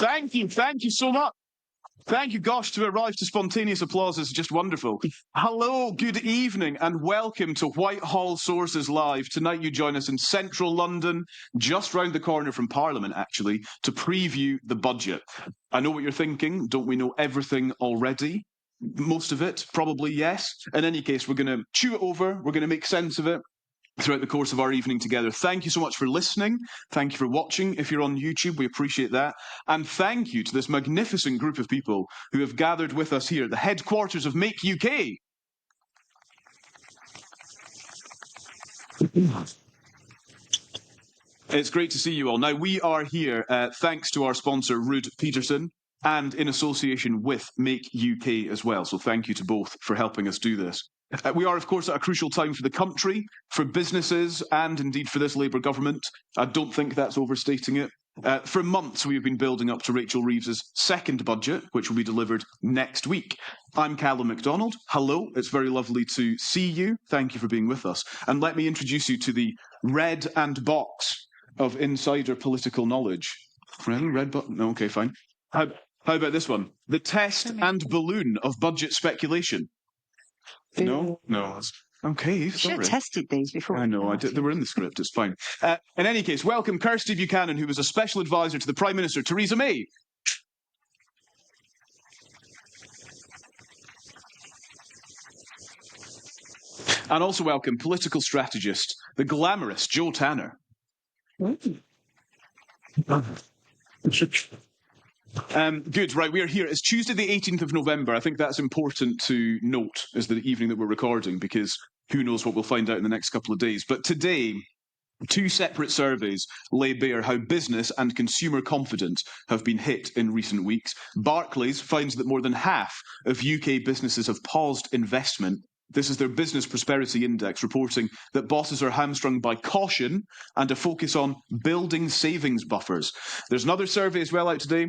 Thank you so much. Thank you. Gosh, to arrive to spontaneous applause is just wonderful. Hello, good evening, and welcome to Whitehall Sources Live. Tonight you join us in central London, just round the corner from Parliament, actually, to preview the budget. I know what you're thinking. Don't we know everything already? Most of it, probably yes. In any case, we're going to chew it over. We're going to make sense of it throughout the course of our evening together. Thank you so much for listening. Thank you for watching. If you're on YouTube, we appreciate that. And thank you to this magnificent group of people who have gathered with us here at the headquarters of Make UK. It's great to see you all. Now, we are here thanks to our sponsor, Ruud Peterson, and in association with Make UK as well. So thank you to both for helping us do this. We are, of course, at a crucial time for the country, for businesses, and indeed for this Labour government. I don't think that's overstating it. For months, we have been building up to Rachel Reeves' second budget, which will be delivered next week. I'm Callum MacDonald. Hello, it's very lovely to see you. Thank you for being with us. And let me introduce you to the red and box of insider political knowledge. Red button? No, okay, fine. How about this one? The test and balloon of budget speculation. No. Okay, sorry. Should have tested these before. I know, they were in the script, it's fine. In any case, welcome Kirsty Buchanan, who was a special advisor to the Prime Minister, Theresa May. And also welcome political strategist, the glamorous Joe Tanner. Good, right, we are here. It's Tuesday the 18th of November. I think that's important to note as the evening that we're recording, because who knows what we'll find out in the next couple of days. But today, two separate surveys lay bare how business and consumer confidence have been hit in recent weeks. Barclays finds that more than half of UK businesses have paused investment. This is their Business Prosperity Index reporting that bosses are hamstrung by caution and a focus on building savings buffers. There's another survey as well out today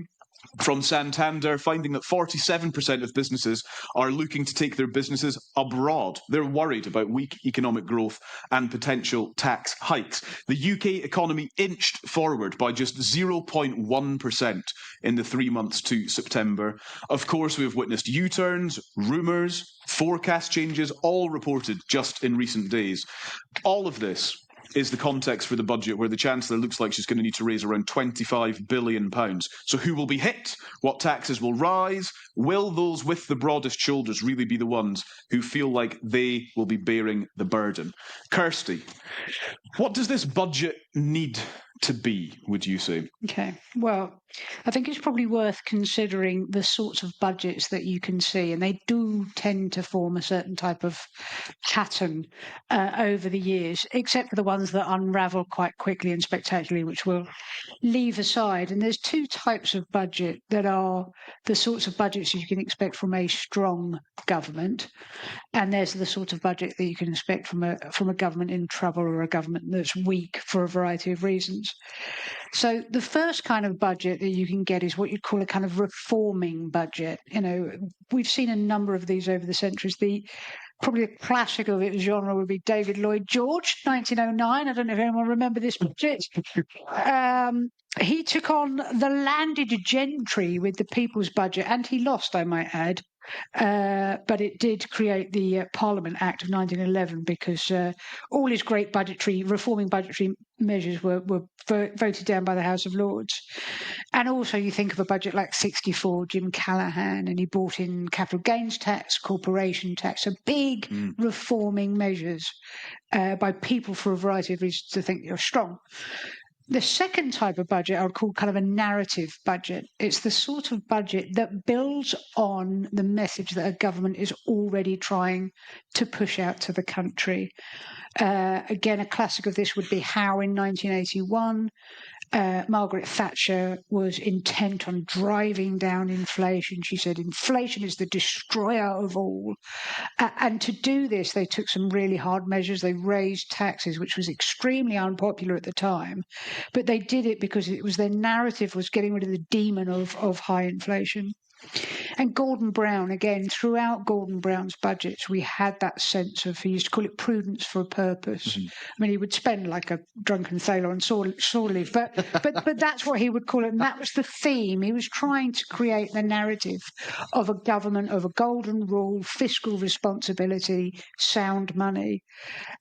from Santander, finding that 47% of businesses are looking to take their businesses abroad. They're worried about weak economic growth and potential tax hikes. The UK economy inched forward by just 0.1% in the 3 months to September. Of course, we have witnessed U-turns, rumours, forecast changes, all reported just in recent days. All of this is the context for the budget, where the Chancellor looks like she's going to need to raise around £25 billion. So who will be hit? What taxes will rise? Will those with the broadest shoulders really be the ones who feel like they will be bearing the burden? Kirsty, what does this budget need to be, would you say? Okay, well, I think it's probably worth considering the sorts of budgets that you can see, and they do tend to form a certain type of pattern over the years, except for the ones that unravel quite quickly and spectacularly, which we'll leave aside. And there's two types of budget that are the sorts of budgets you can expect from a strong government, and there's the sort of budget that you can expect from a government in trouble or a government that's weak for a variety of reasons. So the first kind of budget that you can get is what you'd call a kind of reforming budget. You know, we've seen a number of these over the centuries. Probably a classic of its genre would be David Lloyd George, 1909. I don't know if anyone remember this budget. He took on the landed gentry with the People's Budget, and he lost, I might add. But it did create the Parliament Act of 1911, because all his great reforming budgetary measures were voted down by the House of Lords. And also you think of a budget like 64, Jim Callaghan, and he brought in capital gains tax, corporation tax, so big reforming measures by people for a variety of reasons to think you're strong. The second type of budget I would call kind of a narrative budget. It's the sort of budget that builds on the message that a government is already trying to push out to the country. Again, a classic of this would be Howe in 1981. Margaret Thatcher was intent on driving down inflation. She said inflation is the destroyer of all. And to do this, they took some really hard measures. They raised taxes, which was extremely unpopular at the time. But they did it because it was their narrative was getting rid of the demon of high inflation. And Gordon Brown, again, throughout Gordon Brown's budgets, we had that sense of, he used to call it prudence for a purpose. I mean, he would spend like a drunken sailor on shore leave, but that's what he would call it. And that was the theme. He was trying to create the narrative of a government of a golden rule, fiscal responsibility, sound money.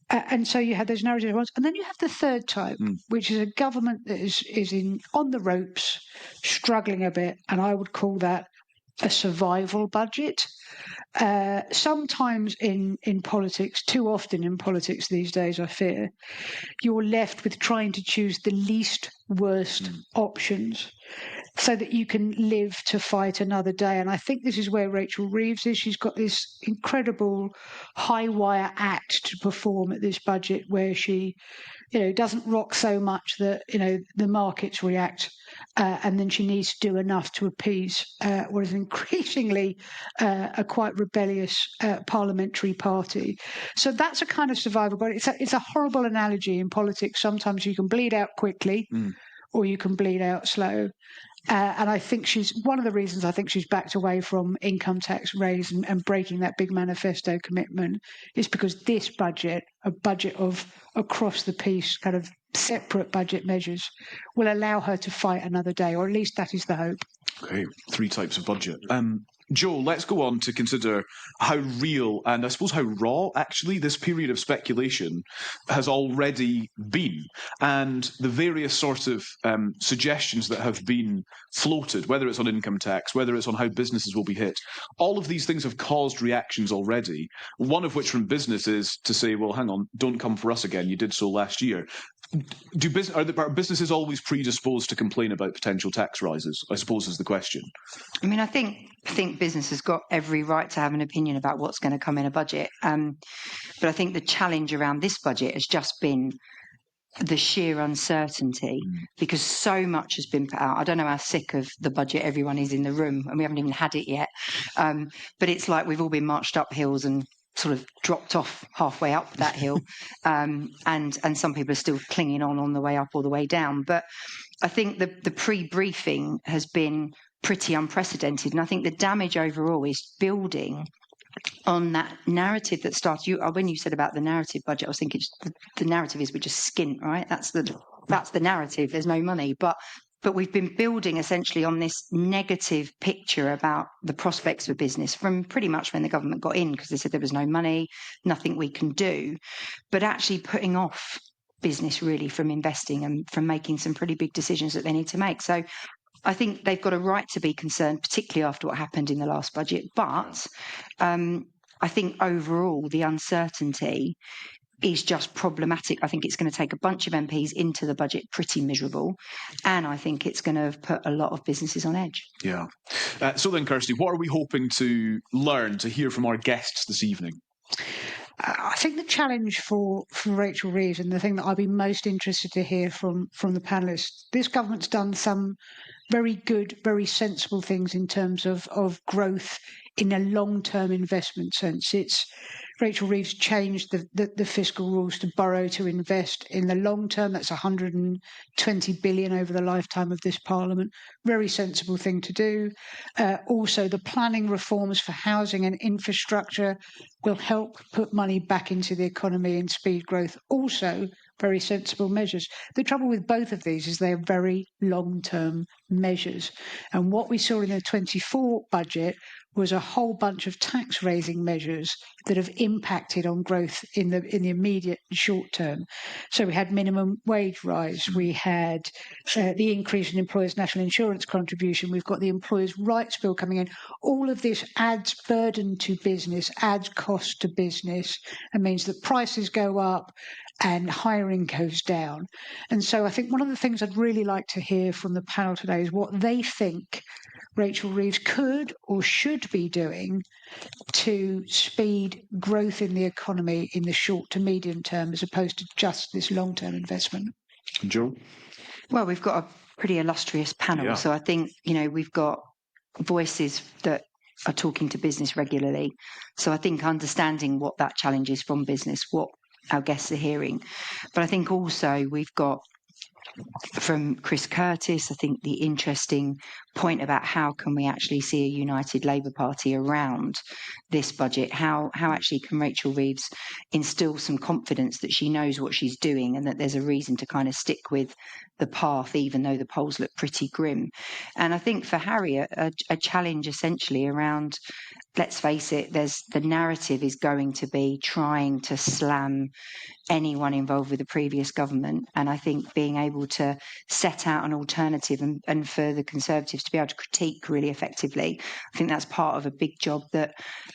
And so you had those narrative ones. And then you have the third type, which is a government that is on the ropes, struggling a bit. And I would call that a survival budget. Sometimes in politics, too often in politics these days, I fear, you're left with trying to choose the least worst options so that you can live to fight another day. And I think this is where Rachel Reeves is. She's got this incredible high wire act to perform at this budget where she, doesn't rock so much that, the markets react. And then she needs to do enough to appease what is increasingly a quite rebellious parliamentary party. So that's a kind of survival. But it's a horrible analogy in politics. Sometimes you can bleed out quickly or you can bleed out slow. And I think one of the reasons I think she's backed away from income tax raise and breaking that big manifesto commitment is because this budget, a budget of across the piece kind of separate budget measures, will allow her to fight another day, or at least that is the hope. Okay, 3 types of budget. Joe, let's go on to consider how real and I suppose how raw, actually, this period of speculation has already been, and the various sorts of suggestions that have been floated, whether it's on income tax, whether it's on how businesses will be hit. All of these things have caused reactions already, one of which from business is to say, well, hang on, don't come for us again, you did so last year. Are businesses always predisposed to complain about potential tax rises, I suppose, is the question. I mean, I think business has got every right to have an opinion about what's going to come in a budget. But I think the challenge around this budget has just been the sheer uncertainty because so much has been put out. I don't know how sick of the budget everyone is in the room, and we haven't even had it yet. But it's like we've all been marched up hills and sort of dropped off halfway up that hill. And some people are still clinging on the way up or the way down. But I think the pre-briefing has been pretty unprecedented. And I think the damage overall is building on that narrative that started. When you said about the narrative budget, I was thinking the narrative is we're just skint, right? That's the narrative. There's no money. But we've been building essentially on this negative picture about the prospects for business from pretty much when the government got in, because they said there was no money, nothing we can do, but actually putting off business really from investing and from making some pretty big decisions that they need to make. So I think they've got a right to be concerned, particularly after what happened in the last budget. But I think overall the uncertainty is just problematic. I think it's going to take a bunch of MPs into the budget pretty miserable. And I think it's going to put a lot of businesses on edge. Yeah. So then, Kirsty, what are we hoping to learn, to hear from our guests this evening? I think the challenge for Rachel Reeves, and the thing that I'd be most interested to hear from the panellists, this government's done some very good, very sensible things in terms of growth in a long-term investment sense. Rachel Reeves changed the fiscal rules to borrow to invest in the long term. That's 120 billion over the lifetime of this parliament. Very sensible thing to do. Also, the planning reforms for housing and infrastructure will help put money back into the economy and speed growth. Also, very sensible measures. The trouble with both of these is they're very long-term measures. And what we saw in the 24 budget was a whole bunch of tax-raising measures that have impacted on growth in the immediate and short term. So we had minimum wage rise, we had the increase in employers' national insurance contribution, we've got the employers' rights bill coming in. All of this adds burden to business, adds cost to business, and means that prices go up and hiring goes down. And so I think one of the things I'd really like to hear from the panel today is what they think Rachel Reeves could or should be doing to speed growth in the economy in the short to medium term, as opposed to just this long-term investment. Joe? Well, we've got a pretty illustrious panel. Yeah. So I think, we've got voices that are talking to business regularly. So I think understanding what that challenge is from business, what our guests are hearing. But I think also we've got from Chris Curtis, I think the interesting point about how can we actually see a united Labour Party around this budget? How actually can Rachel Reeves instill some confidence that she knows what she's doing and that there's a reason to kind of stick with the path, even though the polls look pretty grim? And I think for Harriet, a challenge essentially around, let's face it, the narrative is going to be trying to slam anyone involved with the previous government. And I think being able to set out an alternative and for the Conservatives to be able to critique really effectively, I think that's part of a big job that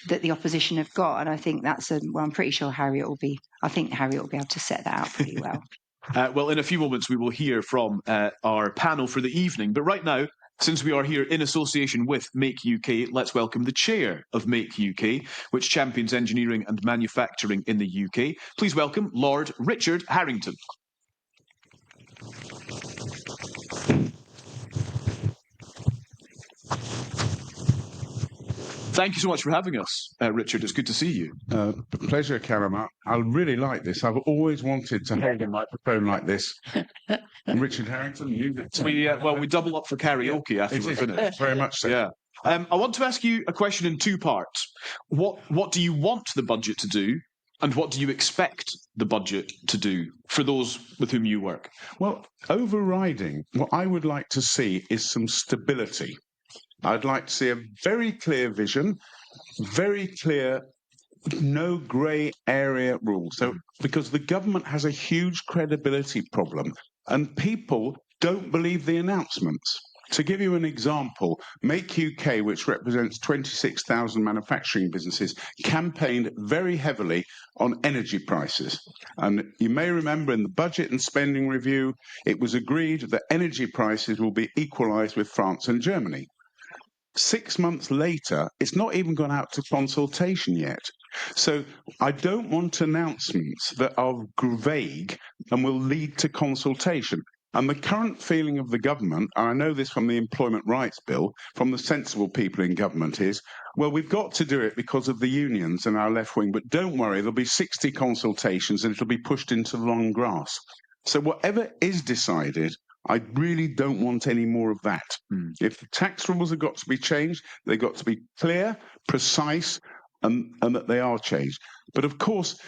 the opposition have got. And I think I'm pretty sure Harriet will be able to set that out pretty well. Well, in a few moments, we will hear from our panel for the evening. But right now, since we are here in association with Make UK, let's welcome the chair of Make UK, which champions engineering and manufacturing in the UK. Please welcome Lord Richard Harrington. Thank you so much for having us, Richard. It's good to see you. Pleasure, Callum. I really like this. I've always wanted to hold a microphone like this. Richard Harrington, we double up for karaoke after we finish. Very much so. Yeah. I want to ask you a question in two parts. What do you want the budget to do, and what do you expect the budget to do for those with whom you work? Well, overriding, what I would like to see is some stability. I'd like to see a very clear vision, very clear, no grey area rules. So, because the government has a huge credibility problem and people don't believe the announcements. To give you an example, Make UK, which represents 26,000 manufacturing businesses, campaigned very heavily on energy prices. And you may remember in the budget and spending review, it was agreed that energy prices will be equalised with France and Germany. 6 months later, it's not even gone out to consultation yet. So I don't want announcements that are vague and will lead to consultation. And the current feeling of the government, and I know this from the Employment Rights Bill, from the sensible people in government is, well, we've got to do it because of the unions and our left wing, but don't worry, there'll be 60 consultations and it'll be pushed into the long grass. So whatever is decided, I really don't want any more of that. If the tax rules have got to be changed, they've got to be clear, precise, and that they are changed. But of course,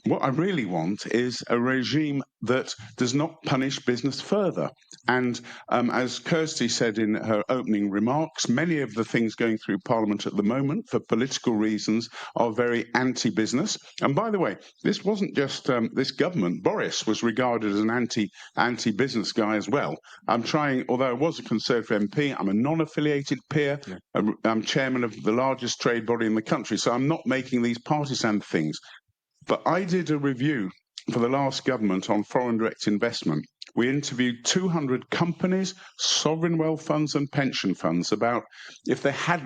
what I really want is a regime that does not punish business further. And as Kirsty said in her opening remarks, many of the things going through Parliament at the moment for political reasons are very anti-business. And by the way, this wasn't just this government. Boris was regarded as an anti-business guy as well. Although I was a Conservative MP, I'm a non-affiliated peer. Yeah. I'm chairman of the largest trade body in the country. So I'm not making these partisan things. But I did a review for the last government on foreign direct investment. We interviewed 200 companies, sovereign wealth funds and pension funds about if they had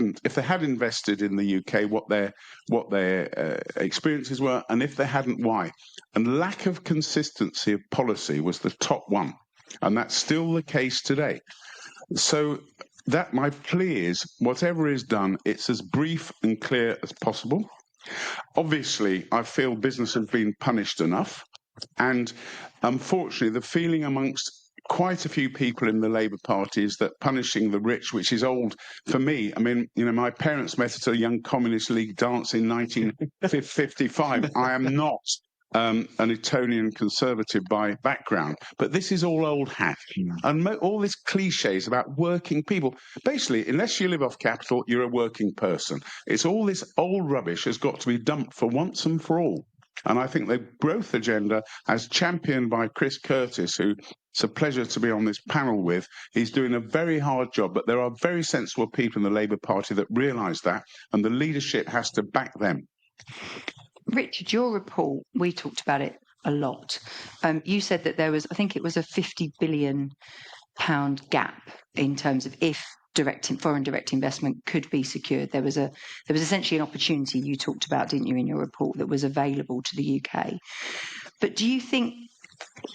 invested in the UK, what their experiences were, and if they hadn't, why. And lack of consistency of policy was the top one. And that's still the case today. So that my plea is, whatever is done, it's as brief and clear as possible. Obviously, I feel business has been punished enough. And unfortunately, the feeling amongst quite a few people in the Labour Party is that punishing the rich, which is old for me. I mean, my parents met at a Young Communist League dance in 1955. I am not an Etonian Conservative by background, but this is all old hat. And all these cliches about working people. Basically, unless you live off capital, you're a working person. It's all this old rubbish has got to be dumped for once and for all. And I think the growth agenda, as championed by Chris Curtis, who it's a pleasure to be on this panel with, he's doing a very hard job, but there are very sensible people in the Labour Party that realise that, and the leadership has to back them. Richard, your report, we talked about it a lot. You said that there was, I think it was a £50 billion gap in terms of if foreign direct investment could be secured. There was essentially an opportunity you talked about, didn't you, in your report that was available to the UK. But do you think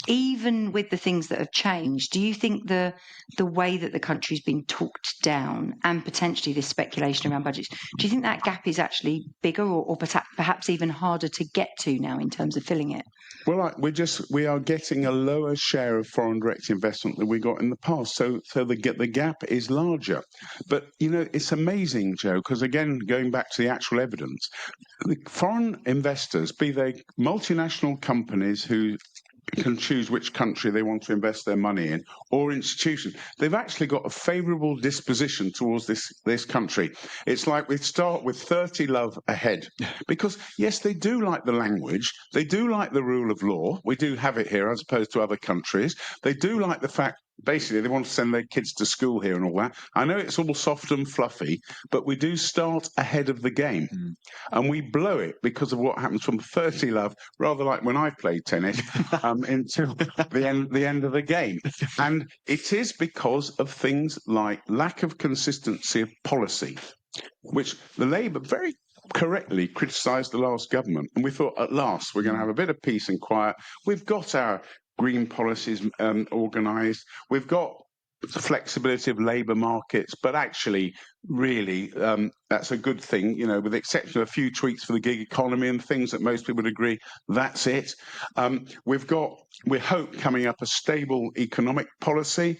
even with the things that have changed, do you think the way that the country's been talked down and potentially this speculation around budgets, do you think that gap is actually bigger or perhaps even harder to get to now in terms of filling it? Well, we are getting a lower share of foreign direct investment than we got in the past, so the gap is larger. But it's amazing, Joe, because again, going back to the actual evidence, the foreign investors, be they multinational companies who can choose which country they want to invest their money in, or institutions, they've actually got a favourable disposition towards this country. It's like we start with 30 love ahead, because yes, they do like the language, they do like the rule of law. We do have it here as opposed to other countries. They do like the fact, basically, they want to send their kids to school here and all that. I know it's all soft and fluffy, but we do start ahead of the game. And we blow it because of what happens from 30 love, rather like when I played tennis, until the end of the game. And it is because of things like lack of consistency of policy, which the Labour very correctly criticised the last government. And we thought, at last, we're going to have a bit of peace and quiet. We've got our green policies organised. We've got the flexibility of labour markets, but actually, really, that's a good thing, with the exception of a few tweaks for the gig economy and things that most people would agree, that's it. We hope, coming up a stable economic policy,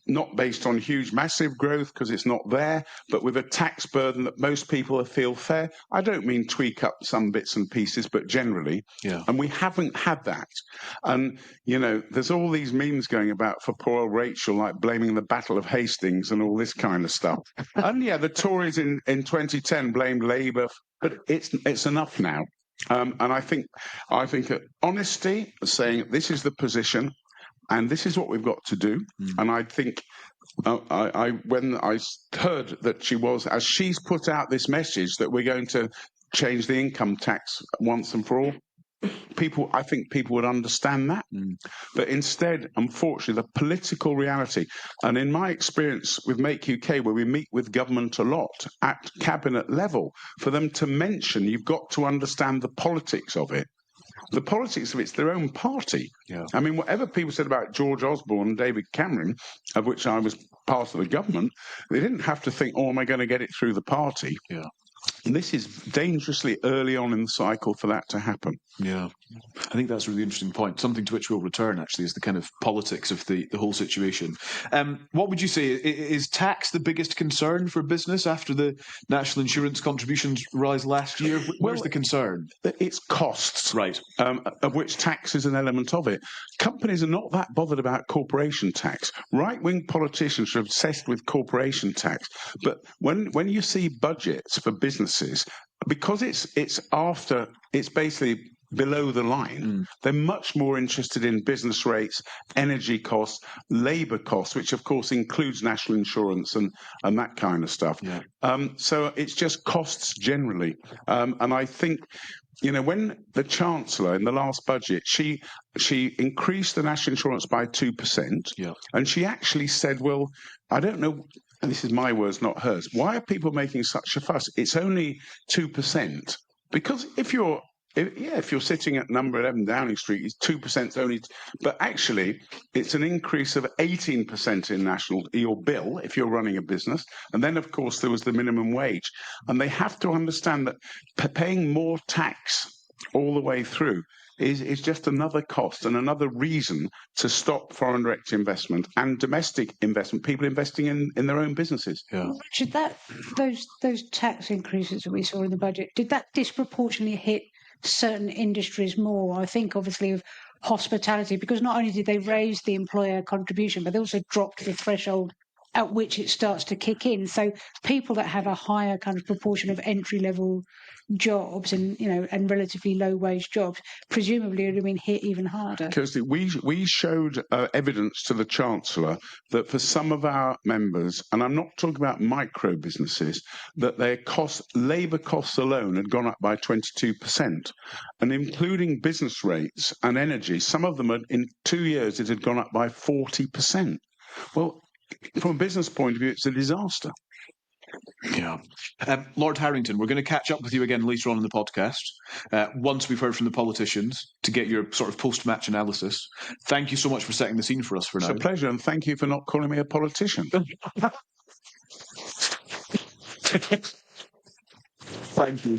not based on huge, massive growth, because it's not there, but with a tax burden that most people feel fair. I don't mean tweak up some bits and pieces, but generally. Yeah. And we haven't had that. And, there's all these memes going about for poor old Rachel, like blaming the Battle of Hastings and all this kind of stuff. And yeah, the Tories in 2010 blamed Labour, but it's enough now. And I think honesty, saying this is the position and this is what we've got to do. And I think when I heard that as she's put out this message that we're going to change the income tax once and for all, I think people would understand that. But instead, unfortunately, the political reality, and in my experience with Make UK, where we meet with government a lot at cabinet level, for them to mention, you've got to understand the politics of it. The politics of it's their own party. Yeah. I mean, whatever people said about George Osborne and David Cameron, of which I was part of the government, they didn't have to think, am I going to get it through the party? Yeah. And this is dangerously early on in the cycle for that to happen. Yeah. I think that's a really interesting point. Something to which we'll return, actually, is the kind of politics of the whole situation. What would you say? Is tax the biggest concern for business after the national insurance contributions rise last year? Where's the concern? It's costs. Right. Of which tax is an element of it. Companies are not that bothered about corporation tax. Right-wing politicians are obsessed with corporation tax. But when you see budgets for businesses, because it's basically below the line, they're much more interested in business rates, energy costs, labour costs, which of course includes national insurance and that kind of stuff. Yeah. So it's just costs generally. And I think, when the Chancellor in the last budget, she increased the national insurance by 2%. Yeah. And she actually said, well, I don't know, and this is my words, not hers, why are people making such a fuss? It's only 2%. Because if you're sitting at number 11 Downing Street, it's 2% only. But actually, it's an increase of 18% in your bill if you're running a business. And then, of course, there was the minimum wage. And they have to understand that paying more tax all the way through is just another cost and another reason to stop foreign direct investment and domestic investment, people investing in their own businesses. Yeah. Richard, those tax increases that we saw in the budget, did that disproportionately hit certain industries more? I think obviously of hospitality, because not only did they raise the employer contribution, but they also dropped the threshold at which it starts to kick in. So people that have a higher kind of proportion of entry level jobs and relatively low wage jobs presumably would have been hit even harder. Kirsty, we showed evidence to the Chancellor that for some of our members, and I'm not talking about micro businesses, that their labour costs alone had gone up by 22%, and including business rates and energy, some of them in 2 years it had gone up by 40%. Well, from a business point of view, it's a disaster. Yeah. Lord Harrington, we're going to catch up with you again later on in the podcast, once we've heard from the politicians, to get your sort of post-match analysis. Thank you so much for setting the scene for us for now. It's a pleasure, and thank you for not calling me a politician. Thank you.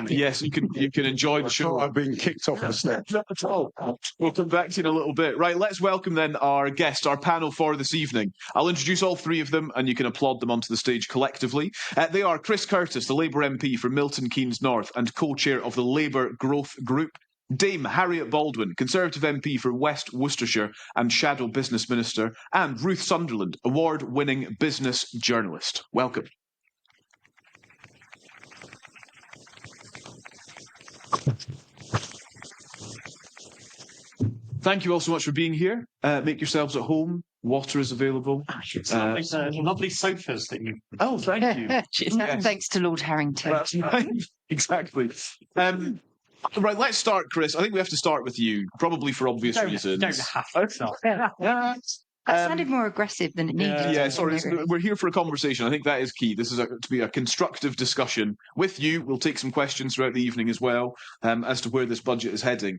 Yes, you can enjoy the show. I've been kicked off the stage. Not at all. We'll come back to you in a little bit. Right, let's welcome then our guests, our panel for this evening. I'll introduce all three of them and you can applaud them onto the stage collectively. They are Chris Curtis, the Labour MP for Milton Keynes North and co-chair of the Labour Growth Group. Dame Harriet Baldwin, Conservative MP for West Worcestershire and Shadow Business Minister. And Ruth Sunderland, award-winning business journalist. Welcome. Thank you all so much for being here. Make yourselves at home. Water is available. Lovely sofas that you... Oh, thank you. Yes. Thanks to Lord Harrington. That's right. Exactly. Right, let's start, Chris. I think we have to start with you, probably for obvious reasons. You don't have to start. That sounded more aggressive than it needed. Yeah, sorry. We're here for a conversation. I think that is key. This is to be a constructive discussion with you. We'll take some questions throughout the evening as well, as to where this budget is heading.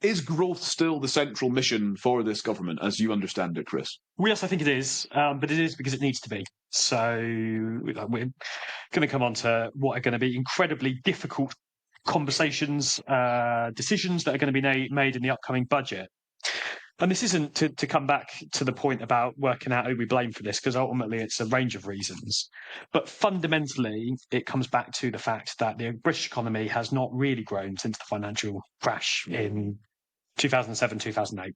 Is growth still the central mission for this government, as you understand it, Chris? Well, yes, I think it is, but it is because it needs to be. So we're going to come on to what are going to be incredibly difficult conversations, decisions that are going to be made in the upcoming budget. And this isn't to come back to the point about working out who we blame for this, because ultimately it's a range of reasons. But fundamentally, it comes back to the fact that the British economy has not really grown since the financial crash in 2007, 2008.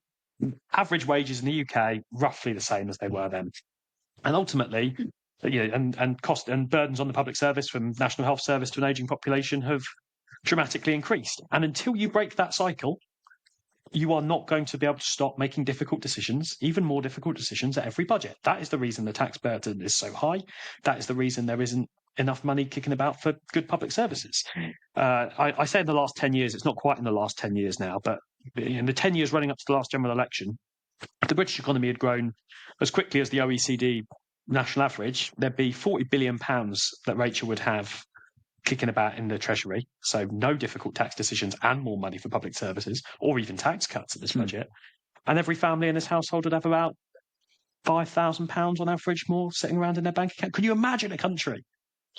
Average wages in the UK, roughly the same as they were then. And ultimately, and cost and burdens on the public service, from National Health Service to an ageing population, have dramatically increased. And until you break that cycle, you are not going to be able to stop making difficult decisions, even more difficult decisions at every budget. That is the reason the tax burden is so high. That is the reason there isn't enough money kicking about for good public services. I say in the last 10 years, it's not quite in the last 10 years now, but in the 10 years running up to the last general election, if the British economy had grown as quickly as the OECD national average, there'd be £40 billion that Rachel would have kicking about in the Treasury, so no difficult tax decisions and more money for public services, or even tax cuts at this budget. And every family in this household would have about £5,000 on average more sitting around in their bank account. Can you imagine a country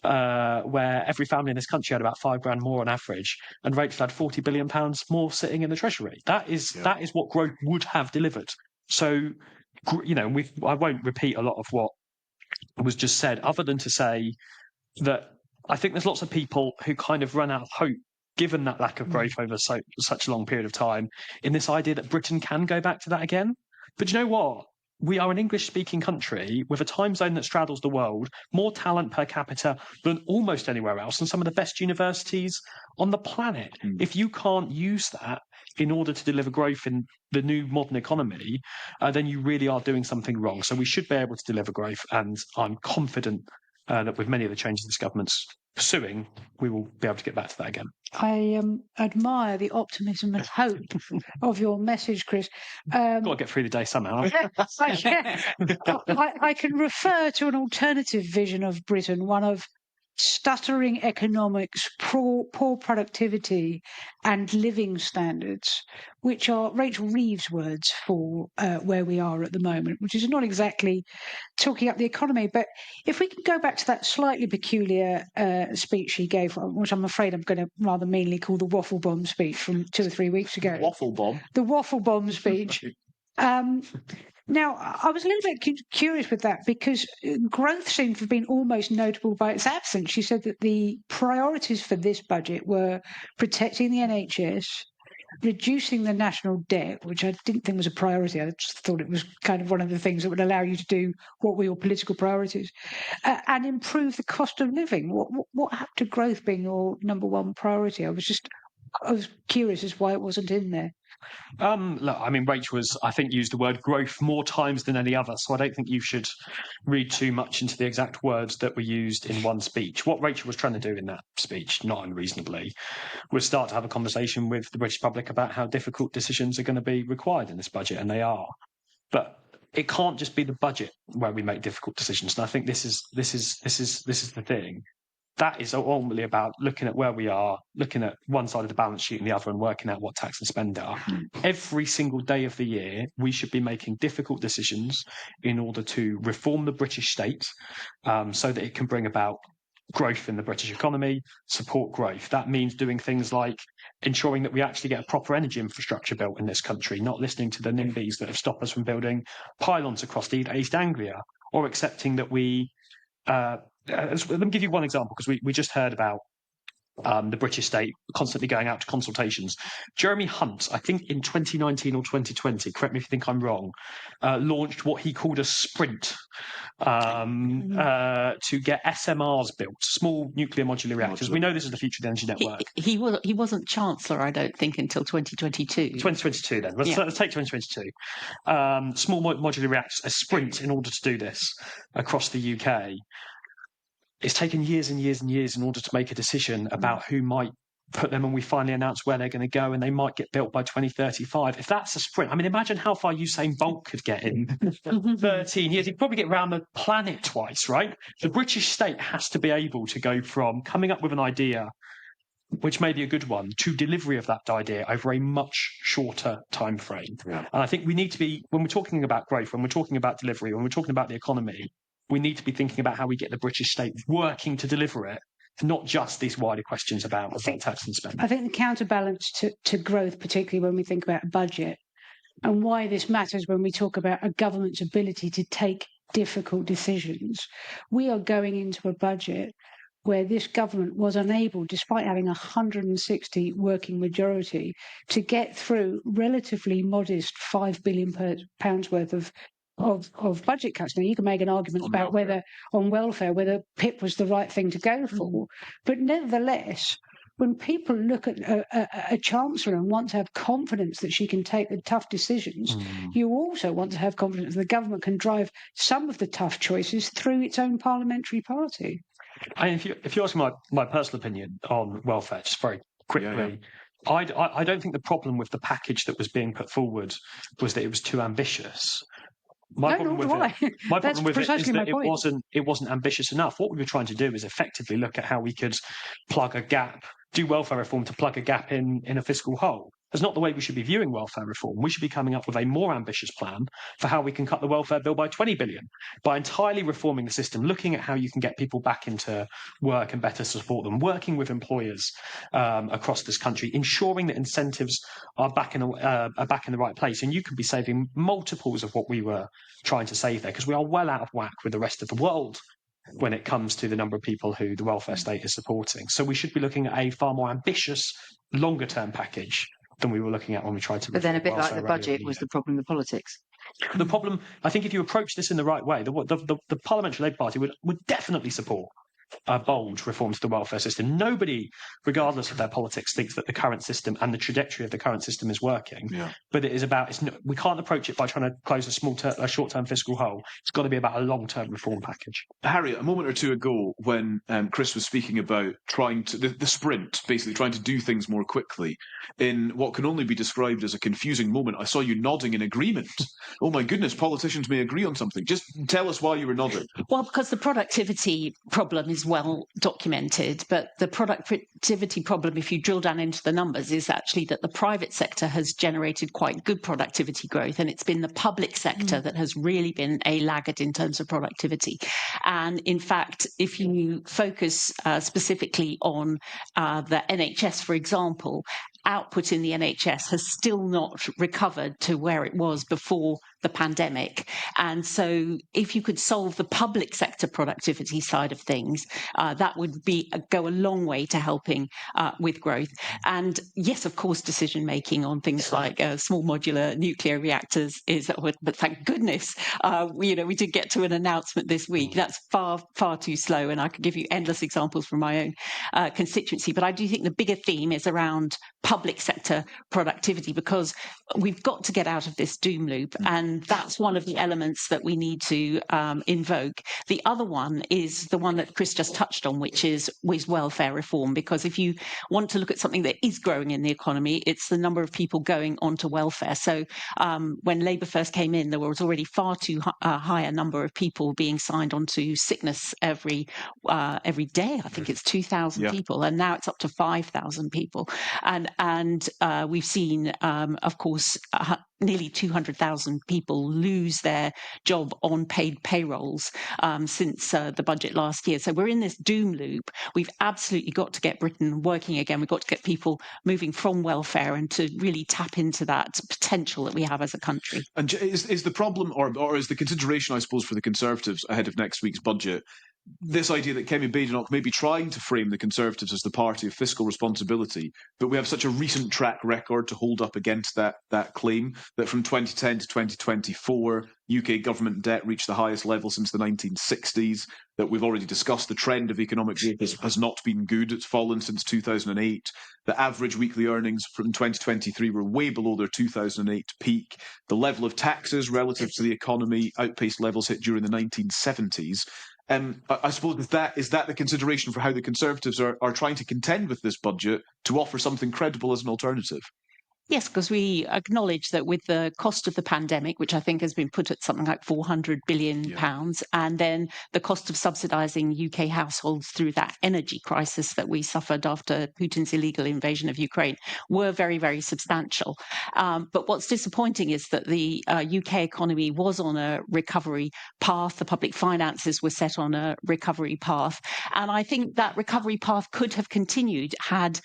where every family in this country had about £5,000 more on average, and Rachel had £40 billion more sitting in the Treasury? That is what growth would have delivered. So, I won't repeat a lot of what was just said, other than to say that I think there's lots of people who kind of run out of hope, given that lack of growth over such a long period of time, in this idea that Britain can go back to that again. But you know what? We are an English-speaking country with a time zone that straddles the world, more talent per capita than almost anywhere else, and some of the best universities on the planet. If you can't use that in order to deliver growth in the new modern economy, then you really are doing something wrong. So we should be able to deliver growth, and I'm confident that with many of the changes this government's pursuing, we will be able to get back to that again. I admire the optimism and hope of your message, Chris. Got to get through the day somehow. I can refer to an alternative vision of Britain, one of stuttering economics, poor productivity, and living standards, which are Rachel Reeves' words for where we are at the moment, which is not exactly talking up the economy. But if we can go back to that slightly peculiar speech she gave, which I'm afraid I'm going to rather meanly call the waffle bomb speech from 2 or 3 weeks ago. Waffle bomb? The waffle bomb speech. Now, I was a little bit curious with that, because growth seemed to have been almost notable by its absence. She said that the priorities for this budget were protecting the NHS, reducing the national debt, which I didn't think was a priority. I just thought it was kind of one of the things that would allow you to do what were your political priorities, and improve the cost of living. What happened to growth being your number one priority? I was curious as why it wasn't in there. Look, I mean, Rachel has, I think, used the word growth more times than any other, so I don't think you should read too much into the exact words that were used in one speech. What Rachel was trying to do in that speech, not unreasonably, was start to have a conversation with the British public about how difficult decisions are going to be required in this budget, and they are. But it can't just be the budget where we make difficult decisions. And I think this is the thing. That is ultimately about looking at where we are, looking at one side of the balance sheet and the other, and working out what tax and spend are. Every single day of the year, we should be making difficult decisions in order to reform the British state, so that it can bring about growth in the British economy, support growth. That means doing things like ensuring that we actually get a proper energy infrastructure built in this country, not listening to the NIMBYs that have stopped us from building pylons across East Anglia, or accepting that we... let me give you one example, because we just heard about the British state constantly going out to consultations. Jeremy Hunt, I think in 2019 or 2020, correct me if you think I'm wrong, launched what he called a sprint to get SMRs built, small nuclear modular reactors. We know this is the future of the energy network. He wasn't Chancellor, I don't think, until 2022. 2022 then. Let's take 2022. Small modular reactors, a sprint in order to do this across the UK. It's taken years and years and years in order to make a decision about who might put them, and we finally announce where they're going to go, and they might get built by 2035. If that's a sprint, I mean, imagine how far Usain Bolt could get in 13 years. He'd probably get around the planet twice, right? The British state has to be able to go from coming up with an idea, which may be a good one, to delivery of that idea over a much shorter time frame. And I think we need to be, when we're talking about growth, when we're talking about delivery, when we're talking about the economy, we need to be thinking about how we get the British state working to deliver it, not just these wider questions about tax and spend. I think the counterbalance to growth, particularly when we think about a budget, and why this matters when we talk about a government's ability to take difficult decisions, we are going into a budget where this government was unable, despite having 160 working majority, to get through relatively modest £5 billion worth of budget cuts. Now, you can make an argument about whether PIP was the right thing to go for, but nevertheless, when people look at a chancellor and want to have confidence that she can take the tough decisions, you also want to have confidence that the government can drive some of the tough choices through its own parliamentary party. And if you ask my personal opinion on welfare, just very quickly, I don't think the problem with the package that was being put forward was that it was too ambitious. My problem with it is that it wasn't ambitious enough. What we were trying to do is effectively look at how we could plug a gap, do welfare reform to plug a gap in a fiscal hole. That's not the way we should be viewing welfare reform. We should be coming up with a more ambitious plan for how we can cut the welfare bill by 20 billion, by entirely reforming the system, looking at how you can get people back into work and better support them, working with employers across this country, ensuring that incentives are back in the right place. And you could be saving multiples of what we were trying to save there, because we are well out of whack with the rest of the world when it comes to the number of people who the welfare state is supporting. So we should be looking at a far more ambitious, longer-term package than we were looking at when we tried to... But then a bit like the budget was the problem with politics. The problem, I think, if you approach this in the right way, the Parliamentary Labour Party would definitely support a bold reform to the welfare system. Nobody, regardless of their politics, thinks that the current system and the trajectory of the current system is working. But it is about, we can't approach it by trying to close a short-term fiscal hole. It's got to be about a long-term reform package. Harriet, a moment or two ago, when Chris was speaking about trying to the sprint, basically trying to do things more quickly, in what can only be described as a confusing moment, I saw you nodding in agreement. Oh my goodness, politicians may agree on something. Just tell us why you were nodding. Well, because the productivity problem is well documented, but the productivity problem, if you drill down into the numbers, is actually that the private sector has generated quite good productivity growth, and it's been the public sector that has really been a laggard in terms of productivity. And in fact, if you focus specifically on the NHS, for example, output in the NHS has still not recovered to where it was before the pandemic. And so if you could solve the public sector productivity side of things, that would go a long way to helping with growth. And yes, of course, decision making on things like small modular nuclear reactors is, but thank goodness, we did get to an announcement this week. That's far, far too slow. And I could give you endless examples from my own constituency. But I do think the bigger theme is around public sector productivity, because we've got to get out of this doom loop. And And that's one of the elements that we need to invoke. The other one is the one that Chris just touched on, which is welfare reform. Because if you want to look at something that is growing in the economy, it's the number of people going onto welfare. So when Labour first came in, there was already far too high a number of people being signed onto sickness every day. I think it's 2,000 people, and now it's up to 5,000 people. And we've seen, of course, nearly 200,000 people lose their job on paid payrolls since the budget last year. So we're in this doom loop. We've absolutely got to get Britain working again. We've got to get people moving from welfare and to really tap into that potential that we have as a country. And is the problem, or is the consideration, I suppose, for the Conservatives ahead of next week's budget, this idea that Kemi Badenoch may be trying to frame the Conservatives as the party of fiscal responsibility, but we have such a recent track record to hold up against that claim, that from 2010 to 2024, UK government debt reached the highest level since the 1960s, that we've already discussed the trend of economic growth has not been good, it's fallen since 2008, the average weekly earnings from 2023 were way below their 2008 peak, the level of taxes relative to the economy outpaced levels hit during the 1970s. I suppose is that the consideration for how the Conservatives are trying to contend with this budget to offer something credible as an alternative? Yes, because we acknowledge that with the cost of the pandemic, which I think has been put at something like £400 billion, and then the cost of subsidising UK households through that energy crisis that we suffered after Putin's illegal invasion of Ukraine, were very, very substantial. But what's disappointing is that the UK economy was on a recovery path. The public finances were set on a recovery path. And I think that recovery path could have continued had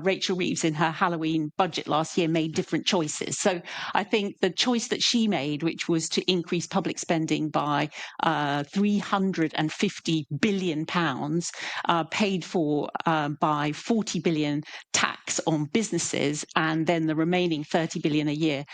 Rachel Reeves in her Halloween budget last year made different choices. So I think the choice that she made, which was to increase public spending by £350 billion, paid for by 40 billion tax on businesses, and then the remaining 30 billion a year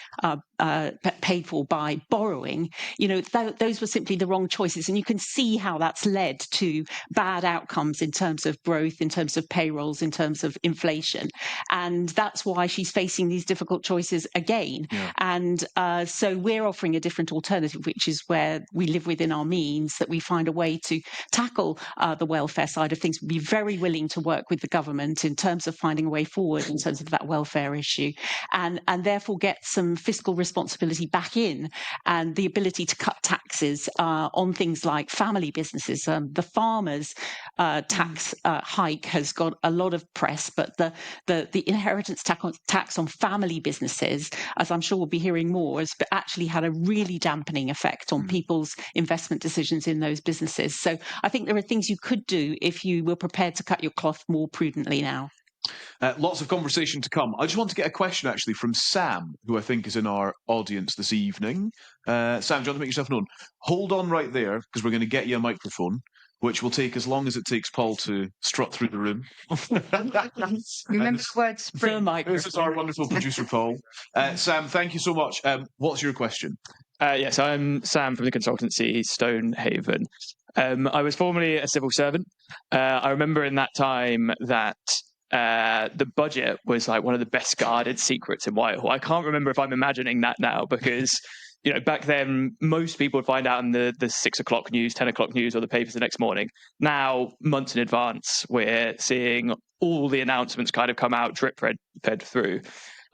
paid for by borrowing, those were simply the wrong choices. And you can see how that's led to bad outcomes in terms of growth, in terms of payrolls, in terms of inflation. And that's why she's facing these difficult choices again. And so we're offering a different alternative, which is where we live within our means, that we find a way to tackle the welfare side of things. We'd be very willing to work with the government in terms of finding a way forward in terms of that welfare issue, and therefore get some fiscal responsibility back in, and the ability to cut taxes on things like family businesses. The farmers' tax hike has got a lot of press, but the inheritance tax on family businesses, as I'm sure we'll be hearing more, has actually had a really dampening effect on people's investment decisions in those businesses. So I think there are things you could do if you were prepared to cut your cloth more prudently now. Lots of conversation to come. I just want to get a question actually from Sam, who I think is in our audience this evening. Sam, do you want to make yourself known? Hold on right there, because we're going to get you a microphone, which will take as long as it takes Paul to strut through the room. Remember the word sprint. This is our wonderful producer, Paul. Sam, thank you so much. What's your question? Yes, I'm Sam from the consultancy Stonehaven. I was formerly a civil servant. I remember in that time that the budget was like one of the best guarded secrets in Whitehall. I can't remember if I'm imagining that now, because back then most people would find out in the 6 o'clock news, 10 o'clock news, or the papers the next morning. Now, months in advance, we're seeing all the announcements kind of come out drip fed through.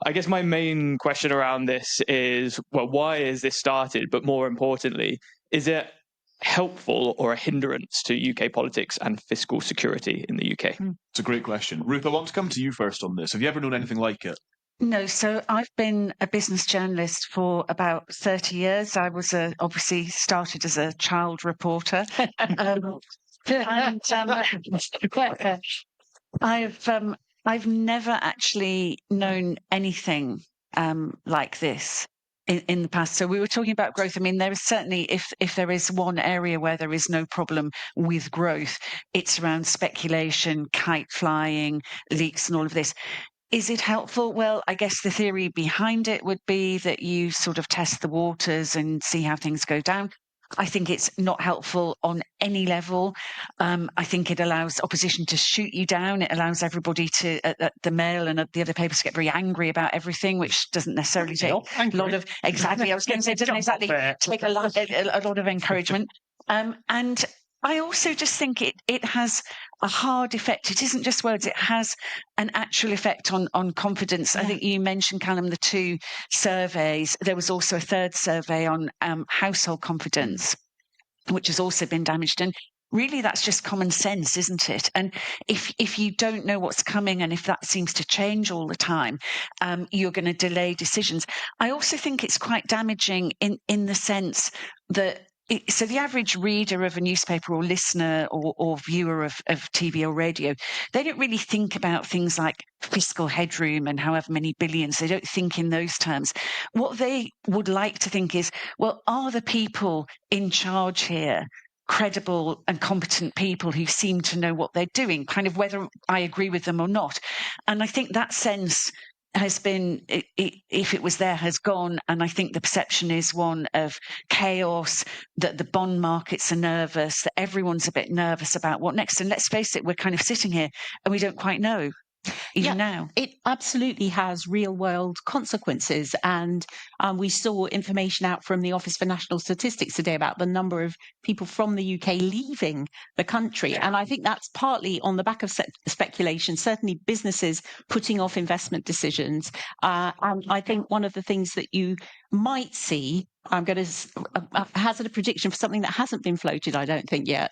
I guess my main question around this is, well, why is this started? But more importantly, is it helpful or a hindrance to UK politics and fiscal security in the UK? It's a great question. Ruth, I want to come to you first on this. Have you ever known anything like it? No, so I've been a business journalist for about 30 years. I was obviously started as a child reporter. I've never actually known anything like this in the past. So we were talking about growth. I mean, there is certainly, if there is one area where there is no problem with growth, it's around speculation, kite flying, leaks and all of this. Is it helpful? Well, I guess the theory behind it would be that you sort of test the waters and see how things go down. I think it's not helpful on any level. I think it allows opposition to shoot you down. It allows everybody to, at the Mail and at the other papers, to get very angry about everything, which doesn't necessarily take a lot of, exactly, I was going to say, it doesn't exactly take a lot of encouragement. And I also just think it has a hard effect. It isn't just words, it has an actual effect on confidence. Yeah. I think you mentioned, Callum, the 2 surveys. There was also a 3rd survey on household confidence, which has also been damaged. And really, that's just common sense, isn't it? And if you don't know what's coming, and if that seems to change all the time, you're going to delay decisions. I also think it's quite damaging in the sense that so the average reader of a newspaper or listener or viewer of TV or radio, they don't really think about things like fiscal headroom and however many billions. They don't think in those terms. What they would like to think is, well, are the people in charge here credible and competent people who seem to know what they're doing, kind of whether I agree with them or not? And I think that sense has been, if it was there, has gone. And I think the perception is one of chaos, that the bond markets are nervous, that everyone's a bit nervous about what next. And let's face it, we're kind of sitting here and we don't quite know. Even now. It absolutely has real world consequences. And we saw information out from the Office for National Statistics today about the number of people from the UK leaving the country. And I think that's partly on the back of speculation, certainly businesses putting off investment decisions. And I think one of the things that you might see, I'm going to hazard a prediction for something that hasn't been floated, I don't think yet,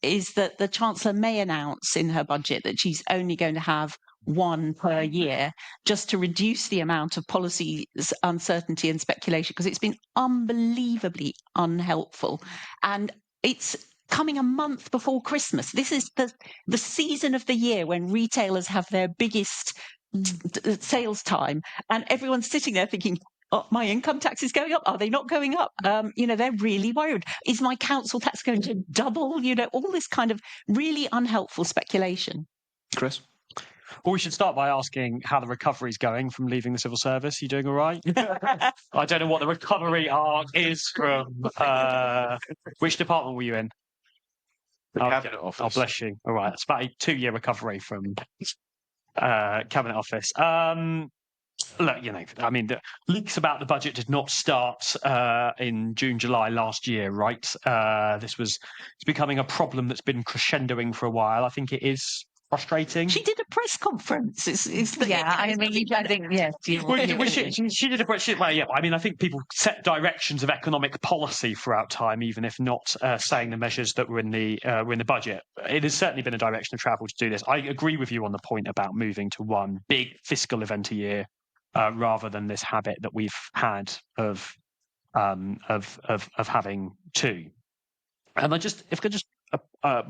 is that the Chancellor may announce in her budget that she's only going to have 1 per year, just to reduce the amount of policy uncertainty and speculation, because it's been unbelievably unhelpful. And it's coming a month before Christmas. This is the season of the year when retailers have their biggest sales time, and everyone's sitting there thinking, oh, my income tax is going up. Are they not going up? They're really worried. Is my council tax going to double? All this kind of really unhelpful speculation. Chris? Well, we should start by asking how the recovery's going from leaving the civil service. You doing all right? I don't know what the recovery arc is from. Which department were you in? The Cabinet Office. Oh, bless you. All right. It's about a 2-year recovery from Cabinet Office. Look, the leaks about the budget did not start in June, July last year, right? It's becoming a problem that's been crescendoing for a while. I think it is frustrating. She did a press conference. I think, yes. She did a press. Well, yeah. I think people set directions of economic policy throughout time, even if not saying the measures that were in the budget. It has certainly been a direction of travel to do this. I agree with you on the point about moving to one big fiscal event a year, rather than this habit that we've had of having 2. And if I could just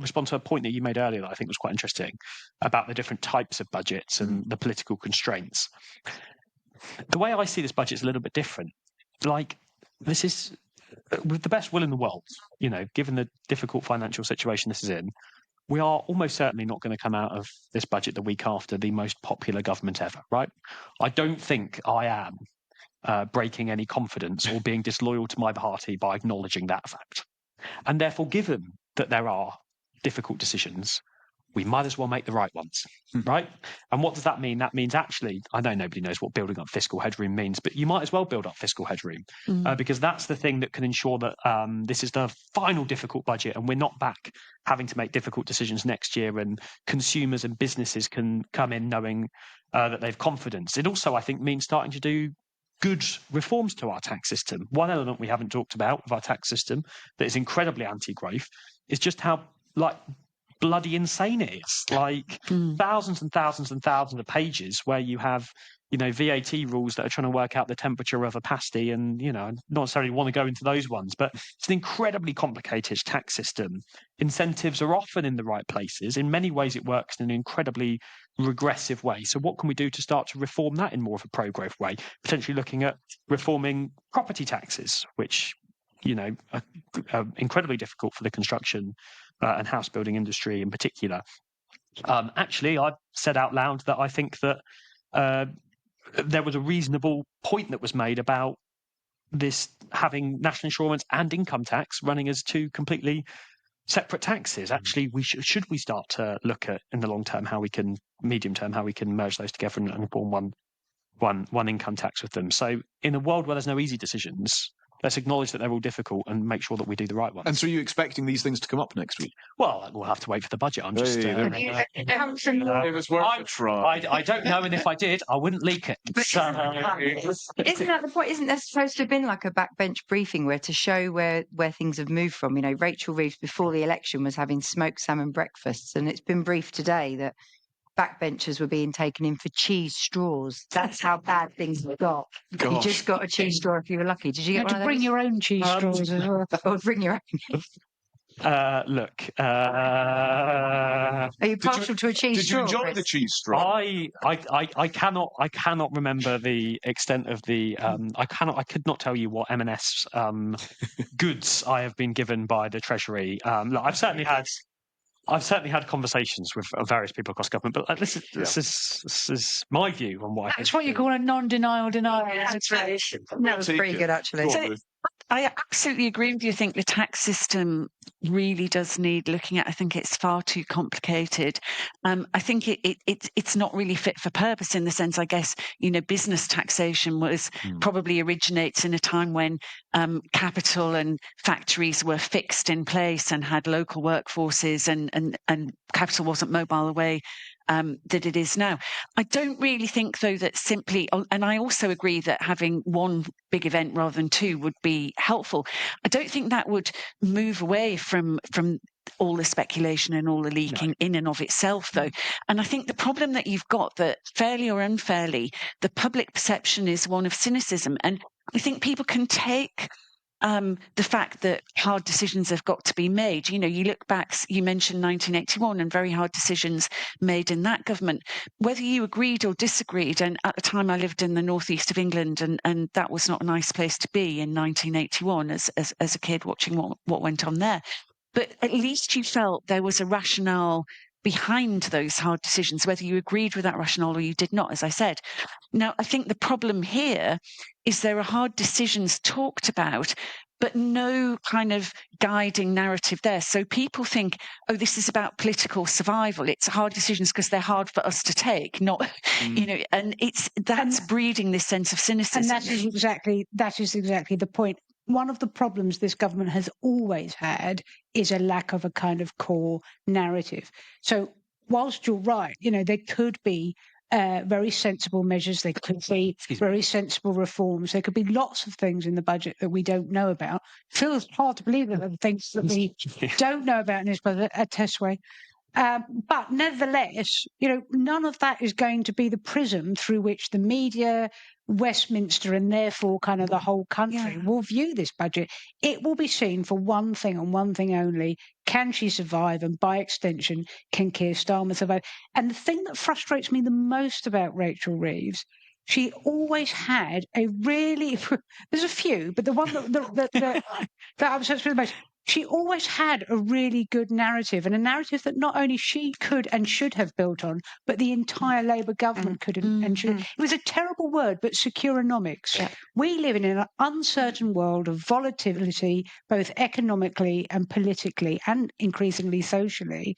respond to a point that you made earlier that I think was quite interesting about the different types of budgets and the political constraints. The way I see this budget is a little bit different. Like, this is with the best will in the world, given the difficult financial situation this is in, we are almost certainly not going to come out of this budget the week after the most popular government ever, right? I don't think I am breaking any confidence or being disloyal to my party by acknowledging that fact. And therefore, given that there are difficult decisions, we might as well make the right ones, right? And what does that mean? That means actually, I know nobody knows what building up fiscal headroom means, but you might as well build up fiscal headroom because that's the thing that can ensure that this is the final difficult budget and we're not back having to make difficult decisions next year, and consumers and businesses can come in knowing that they've confidence. It also, I think, means starting to do good reforms to our tax system. One element we haven't talked about of our tax system that is incredibly anti-growth is just how bloody insane it is. Thousands and thousands and thousands of pages where you have VAT rules that are trying to work out the temperature of a pasty, and not necessarily want to go into those ones, but it's an incredibly complicated tax system. Incentives are often in the right places. In many ways it works in an incredibly regressive way. So what can we do to start to reform that in more of a pro-growth way? Potentially looking at reforming property taxes, which are incredibly difficult for the construction and house building industry in particular. Actually, I've said out loud that I think that there was a reasonable point that was made about this having national insurance and income tax running as two completely separate taxes. Actually, should we start to look at in the long term medium term how we can merge those together and form one income tax with them. So in a world where there's no easy decisions, let's acknowledge that they're all difficult and make sure that we do the right one. And so are you expecting these things to come up next week? Well, we'll have to wait for the budget. I'm just. It was worth a try. I don't know, and if I did, I wouldn't leak it. Isn't that the point? Isn't there supposed to have been like a backbench briefing to show where things have moved from? Rachel Reeves before the election was having smoked salmon breakfasts, and it's been briefed today that backbenchers were being taken in for cheese straws. That's how bad things have got. Gosh. You just got a cheese straw if you were lucky. Did you You get had one to of bring those? your own cheese straws as well. Or bring your own. Look. Are you partial to a cheese Did straw? you enjoy Chris? the cheese straw? I cannot remember the extent of the I could not tell you what M&S goods I have been given by the Treasury. Look, I've certainly had conversations with various people across government, but this is my view on what. That's what you call a non-denial denial. That was pretty good, actually. So, I absolutely agree with you. I think the tax system really does need looking at. I think it's far too complicated. I think it's not really fit for purpose in the sense, I guess, business taxation probably originates in a time when capital and factories were fixed in place and had local workforces and capital wasn't mobile the way that it is now. I don't really think, though, that simply, and I also agree that having one big event rather than two would be helpful. I don't think that would move away from all the speculation and all the leaking in and of itself, though. And I think the problem that you've got, that fairly or unfairly, the public perception is one of cynicism. And I think people can take the fact that hard decisions have got to be made. You look back, you mentioned 1981 and very hard decisions made in that government, whether you agreed or disagreed. And at the time I lived in the northeast of England, and that was not a nice place to be in 1981 as a kid watching what went on there. But at least you felt there was a rationale behind those hard decisions, whether you agreed with that rationale or you did not, as I said. Now, I think the problem here is there are hard decisions talked about, but no kind of guiding narrative there. So people think, oh, this is about political survival. It's hard decisions because they're hard for us to take, not, and that's breeding this sense of cynicism. And that is exactly the point. One of the problems this government has always had is a lack of a kind of core narrative. So whilst you're right, there could be very sensible measures, there could be very sensible reforms, there could be lots of things in the budget that we don't know about. It feels hard to believe that the things that we don't know about in this budget are test way. But nevertheless, none of that is going to be the prism through which the media, Westminster, and therefore kind of the whole country will view this budget. It will be seen for one thing and one thing only: can she survive? And by extension, can Keir Starmer survive? And the thing that frustrates me the most about Rachel Reeves, she always had a really, there's a few, but the one that upsets me the most, she always had a really good narrative, and a narrative that not only she could and should have built on, but the entire Labour government could and should. It was a terrible word, but securonomics. Yeah. We live in an uncertain world of volatility, both economically and politically, and increasingly socially.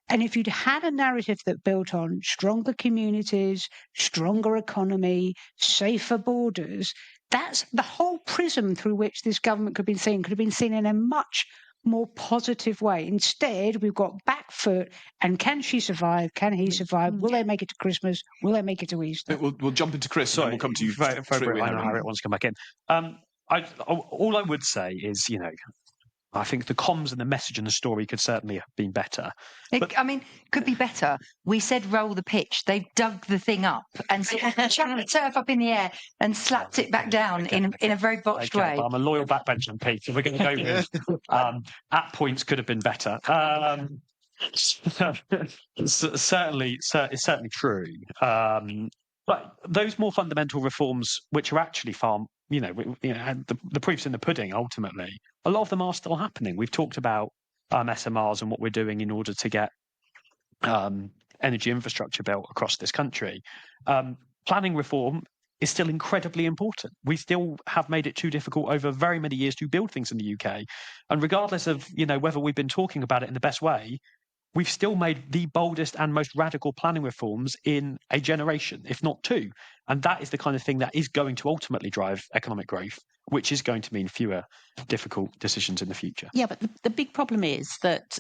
And if you'd had a narrative that built on stronger communities, stronger economy, safer borders, that's the whole prism through which this government could have been seen in a much more positive way. Instead, we've got back foot, and can she survive? Can he survive? Will they make it to Christmas? Will they make it to Easter? We'll jump into Chris, Sorry, and we'll come to you. I know Harriet wants to come back in. All I would say is, I think the comms and the message and the story could certainly have been better. Could be better. We said roll the pitch. They've dug the thing up and chucked the turf up in the air and slapped it back down in a very botched way. But I'm a loyal backbencher, Pete, so we're going to go with at points could have been better. Certainly true. But those more fundamental reforms, which are actually far, the proof's in the pudding. Ultimately, a lot of them are still happening. We've talked about SMRs and what we're doing in order to get energy infrastructure built across this country. Planning reform is still incredibly important. We still have made it too difficult over very many years to build things in the UK. And regardless of, whether we've been talking about it in the best way, we've still made the boldest and most radical planning reforms in a generation, if not two. And that is the kind of thing that is going to ultimately drive economic growth, which is going to mean fewer difficult decisions in the future. Yeah, but the big problem is that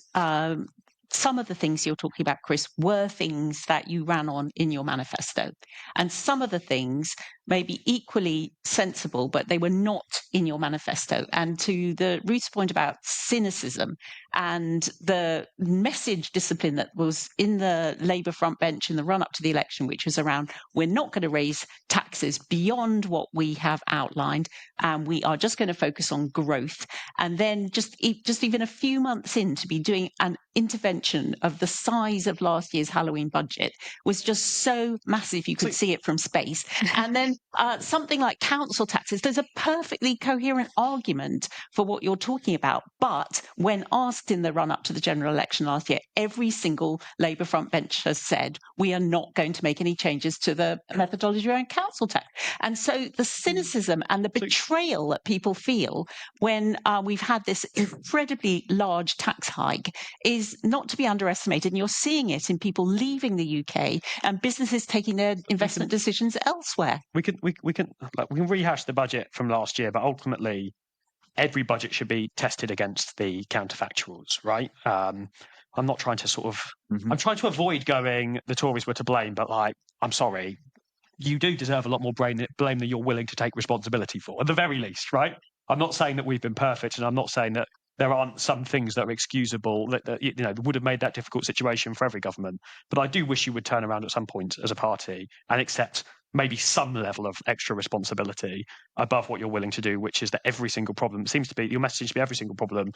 some of the things you're talking about, Chris, were things that you ran on in your manifesto. And some of the things may be equally sensible, but they were not in your manifesto. And to the Ruth's point about cynicism and the message discipline that was in the Labour front bench in the run up to the election, which was around, we're not going to raise taxes beyond what we have outlined, and we are just going to focus on growth. And then just even a few months in to be doing an intervention of the size of last year's Halloween budget was just so massive you could see it from space. And then something like council taxes, there's a perfectly coherent argument for what you're talking about. But when asked in the run up to the general election last year, every single Labour front bench has said, we are not going to make any changes to the methodology around council tax. And so the cynicism and the betrayal that people feel when we've had this incredibly large tax hike is not to be underestimated. And you're seeing it in people leaving the UK and businesses taking their investment decisions elsewhere. We can rehash the budget from last year, but ultimately every budget should be tested against the counterfactuals, right? I'm not trying to I'm trying to avoid going, the Tories were to blame, but I'm sorry, you do deserve a lot more blame than you're willing to take responsibility for, at the very least, right? I'm not saying that we've been perfect, and I'm not saying that there aren't some things that are excusable that would have made that difficult situation for every government. But I do wish you would turn around at some point as a party and accept maybe some level of extra responsibility above what you're willing to do, which is that every single problem, it seems to be, your message seems to be every single problem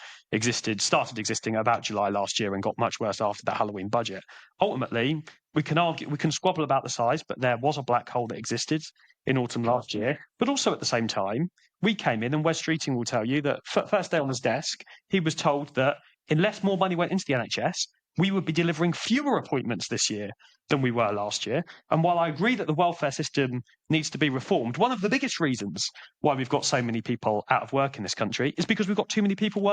started existing about July last year and got much worse after that Halloween budget. Ultimately, we can squabble about the size, but there was a black hole that existed in autumn last year. But also at the same time, we came in, and Wes Streeting will tell you that first day on his desk, he was told that unless more money went into the NHS, we would be delivering fewer appointments this year than we were last year. And while I agree that the welfare system needs to be reformed, one of the biggest reasons why we've got so many people out of work in this country is because we've got too many people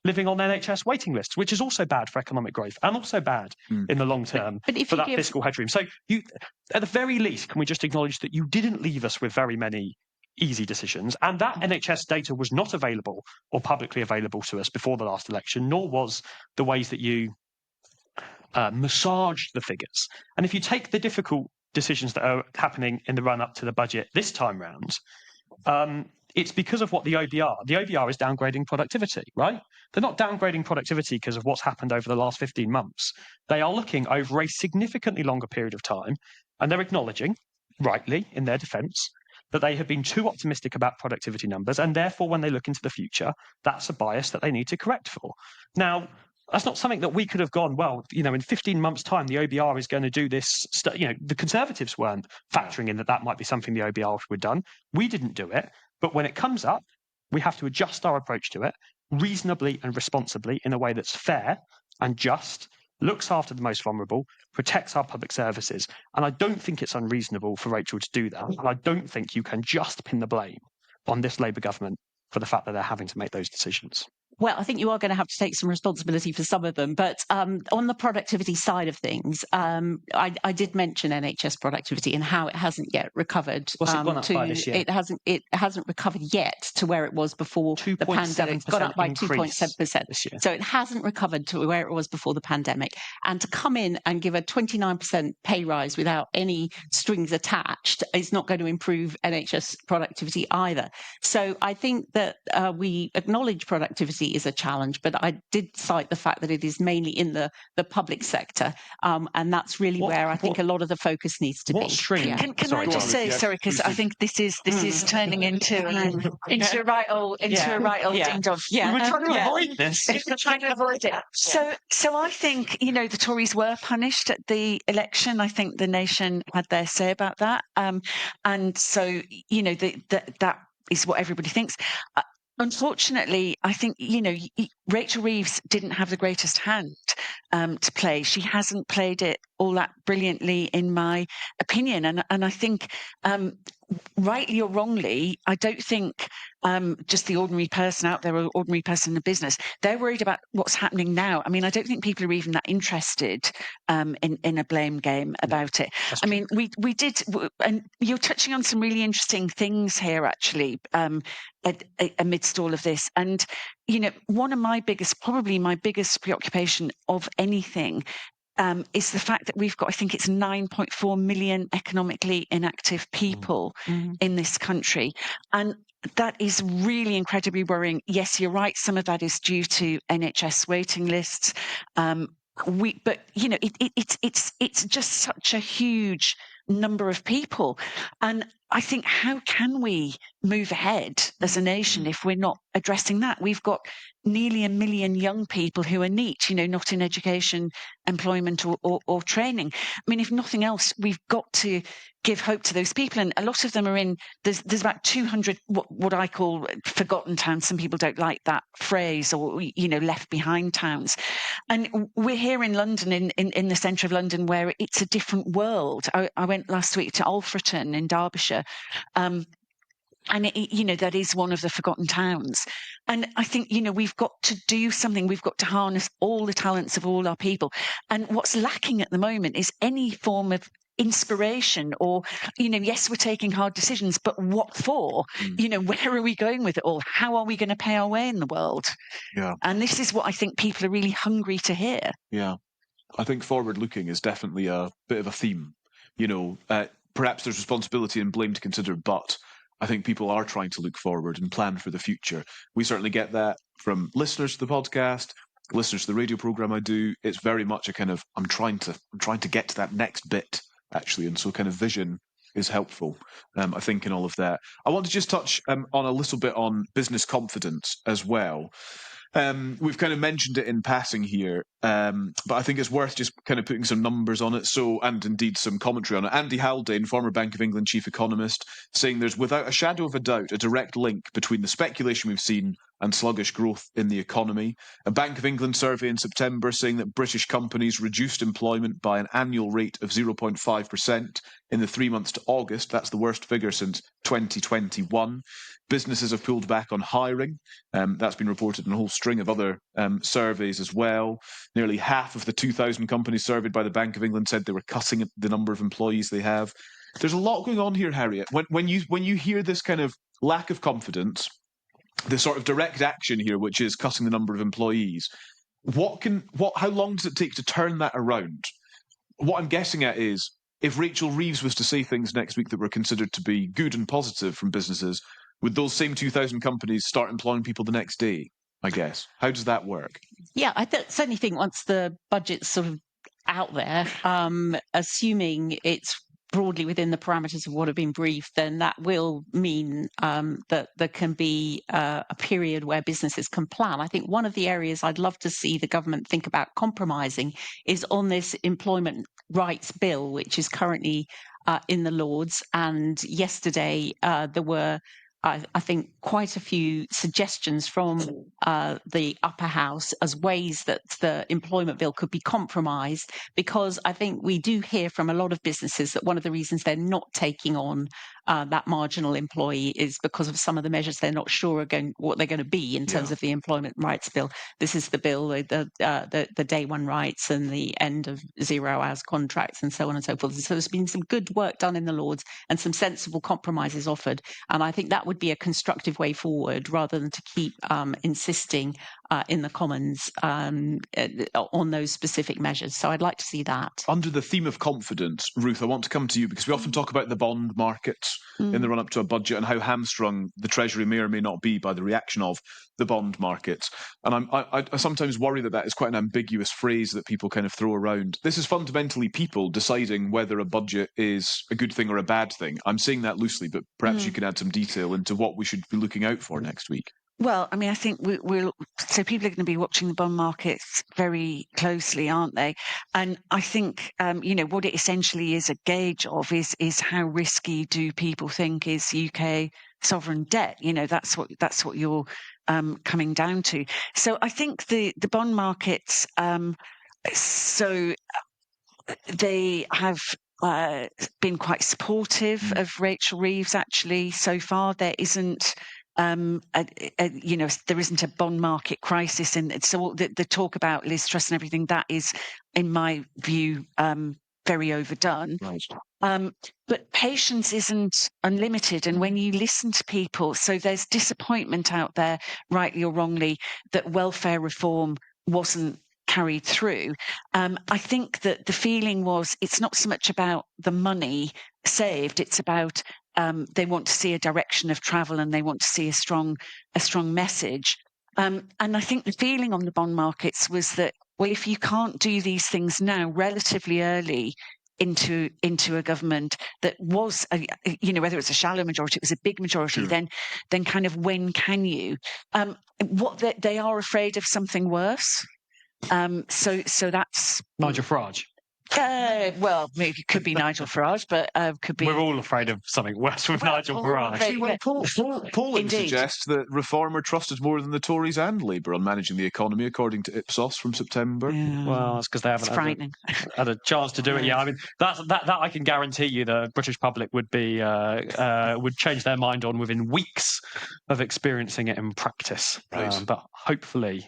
living on NHS waiting lists, which is also bad for economic growth and also bad in the long term for that fiscal headroom. So at the very least, can we just acknowledge that you didn't leave us with very many easy decisions, and that NHS data was not available or publicly available to us before the last election, nor was the ways that you massaged the figures. And if you take the difficult decisions that are happening in the run-up to the budget this time round, it's because of what the OBR is downgrading productivity, right? They're not downgrading productivity because of what's happened over the last 15 months. They are looking over a significantly longer period of time, and they're acknowledging, rightly, in their defence, that they have been too optimistic about productivity numbers, and therefore when they look into the future, that's a bias that they need to correct for. Now, that's not something that we could have gone, well, in 15 months' time, the OBR is going to do this. The Conservatives weren't factoring in that might be something the OBR would have done. We didn't do it. But when it comes up, we have to adjust our approach to it reasonably and responsibly in a way that's fair and just, looks after the most vulnerable, protects our public services. And I don't think it's unreasonable for Rachel to do that. And I don't think you can just pin the blame on this Labour government for the fact that they're having to make those decisions. Well, I think you are going to have to take some responsibility for some of them. But on the productivity side of things, I did mention NHS productivity and how it hasn't yet recovered. What's it gone up by this year? It hasn't recovered yet to where it was before the pandemic. It's gone up by 2.7%. This year. So it hasn't recovered to where it was before the pandemic. And to come in and give a 29% pay rise without any strings attached is not going to improve NHS productivity either. So I think that we acknowledge productivity is a challenge, but I did cite the fact that it is mainly in the public sector, and that's really where I think a lot of the focus needs to be. String? Can I just say, sorry, because I think this is turning into a right old ding dong. Yeah, we were trying to avoid this. We're trying to avoid it. So I think the Tories were punished at the election. I think the nation had their say about that, and so that is what everybody thinks. Unfortunately, I think, Rachel Reeves didn't have the greatest hand to play. She hasn't played it all that brilliantly, in my opinion. And I think rightly or wrongly, I don't think just the ordinary person out there or ordinary person in the business, they're worried about what's happening now. I mean, I don't think people are even that interested in a blame game about it. I mean, we did, and you're touching on some really interesting things here, actually, amidst all of this. And, one of probably my biggest preoccupation of anything is the fact that we've got, I think it's 9.4 million economically inactive people in this country. And that is really incredibly worrying. Yes, you're right. Some of that is due to NHS waiting lists. But it's just such a huge number of people. And I think, how can we move ahead as a nation if we're not addressing that? We've got nearly 1 million young people who are NEET, not in education, employment or training. I mean, if nothing else, we've got to give hope to those people. And a lot of them are there's about 200, what I call forgotten towns. Some people don't like that phrase, or, left behind towns. And we're here in London, in the centre of London, where it's a different world. I went last week to Alfreton in Derbyshire. And that is one of the forgotten towns. And I think, we've got to do something. We've got to harness all the talents of all our people. And what's lacking at the moment is any form of inspiration, or, yes, we're taking hard decisions, but what for? Where are we going with it all? How are we going to pay our way in the world? Yeah. And this is what I think people are really hungry to hear. Yeah. I think forward looking is definitely a bit of a theme. Perhaps there's responsibility and blame to consider, but I think people are trying to look forward and plan for the future. We certainly get that from listeners to the podcast, listeners to the radio program I do. It's very much a kind of, I'm trying to get to that next bit, actually. And so kind of vision is helpful, I think, in all of that. I want to just touch on a little bit on business confidence as well. We've kind of mentioned it in passing here, but I think it's worth just kind of putting some numbers on it. And indeed some commentary on it. Andy Haldane, former Bank of England chief economist, saying there's without a shadow of a doubt a direct link between the speculation we've seen and sluggish growth in the economy. A Bank of England survey in September saying that British companies reduced employment by an annual rate of 0.5% in the 3 months to August. That's the worst figure since 2021. Businesses have pulled back on hiring. That's been reported in a whole string of other surveys as well. Nearly half of the 2,000 companies surveyed by the Bank of England said they were cutting the number of employees they have. There's a lot going on here, Harriet. When you hear this kind of lack of confidence, the sort of direct action here, which is cutting the number of employees, how long does it take to turn that around? What I'm guessing at is, if Rachel Reeves was to say things next week that were considered to be good and positive from businesses, would those same 2,000 companies start employing people the next day, I guess? How does that work? Yeah, I certainly think once the budget's sort of out there, assuming it's broadly within the parameters of what have been briefed, then that will mean that there can be a period where businesses can plan. I think one of the areas I'd love to see the government think about compromising is on this employment rights bill, which is currently in the Lords. And yesterday there were, I think, quite a few suggestions from the upper house as ways that the employment bill could be compromised, because I think we do hear from a lot of businesses that one of the reasons they're not taking on that marginal employee is because of some of the measures they're not sure what they're going to be in terms of the employment rights bill. This is the bill, the day one rights and the end of 0 hours contracts and so on and so forth. So there's been some good work done in the Lords and some sensible compromises offered. And I think that would be a constructive way forward, rather than to keep insisting in the Commons on those specific measures. So I'd like to see that. Under the theme of confidence, Ruth, I want to come to you, because we often talk about the bond markets in the run-up to a budget and how hamstrung the Treasury may or may not be by the reaction of the bond markets. And I sometimes worry that is quite an ambiguous phrase that people kind of throw around. This is fundamentally people deciding whether a budget is a good thing or a bad thing. I'm saying that loosely, but perhaps you can add some detail into what we should be looking out for next week. Well, I mean, I think so people are going to be watching the bond markets very closely, aren't they? And I think, what it essentially is a gauge of is how risky do people think is UK sovereign debt? That's what you're coming down to. So I think the bond markets, so they have been quite supportive of Rachel Reeves. Actually, so far there isn't. There isn't a bond market crisis, and so the talk about Liz Truss and everything, that is, in my view, very overdone. Right. But patience isn't unlimited, and when you listen to people, so there's disappointment out there, rightly or wrongly, that welfare reform wasn't carried through. I think that the feeling was it's not so much about the money saved; it's about they want to see a direction of travel and they want to see a strong message. And I think the feeling on the bond markets was that, well, if you can't do these things now, relatively early into a government that was, whether it's a shallow majority, it was a big majority, Sure. then kind of when can you? What they are afraid of something worse. So that's Nigel Farage. Well, maybe it could be Nigel Farage, but could be. We're all afraid of something worse with Nigel Farage. See, well, polling Indeed. suggests that Reform are trusted more than the Tories and Labour on managing the economy, according to Ipsos from September. Yeah. Well, that's because they haven't had a chance to do it. Yeah, I mean that I can guarantee you the British public would change their mind on within weeks of experiencing it in practice. Right. But hopefully.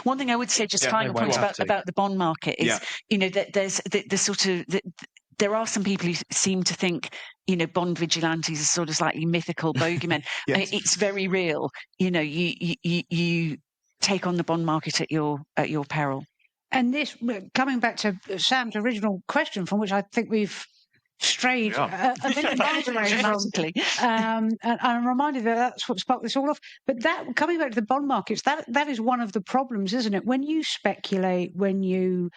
One thing I would say, just final point about the bond market is, that there's the sort of there are some people who seem to think, bond vigilantes are sort of slightly mythical bogeymen. Yes. It's very real. You take on the bond market at your peril. And this, coming back to Sam's original question, from which I think we've strayed a bit miles away dramatically. And I'm reminded that that's what sparked this all off. But that, coming back to the bond markets, that is one of the problems, isn't it? When you speculate, when you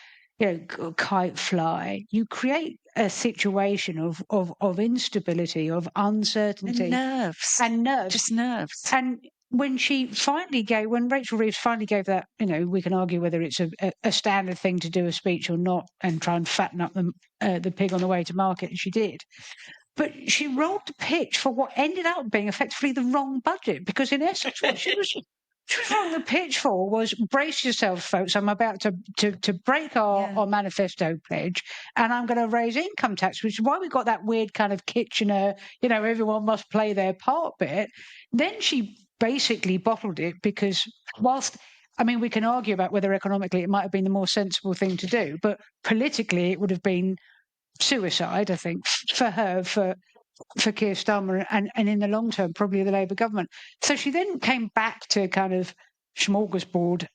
kite fly, you create a situation of instability, of uncertainty, and nerves, just nerves. And when Rachel Reeves finally gave that, we can argue whether it's a standard thing to do a speech or not, and try and fatten up the pig on the way to market, and she did. But she rolled the pitch for what ended up being effectively the wrong budget, because in essence, what she was rolling the pitch for was, brace yourselves, folks, I'm about to break our manifesto pledge, and I'm going to raise income tax, which is why we got that weird kind of Kitchener, everyone must play their part bit. Then she basically bottled it, because whilst, we can argue about whether economically it might have been the more sensible thing to do, but politically it would have been suicide, I think, for her, for Keir Starmer, and in the long term, probably the Labour government. So she then came back to kind of smorgasbord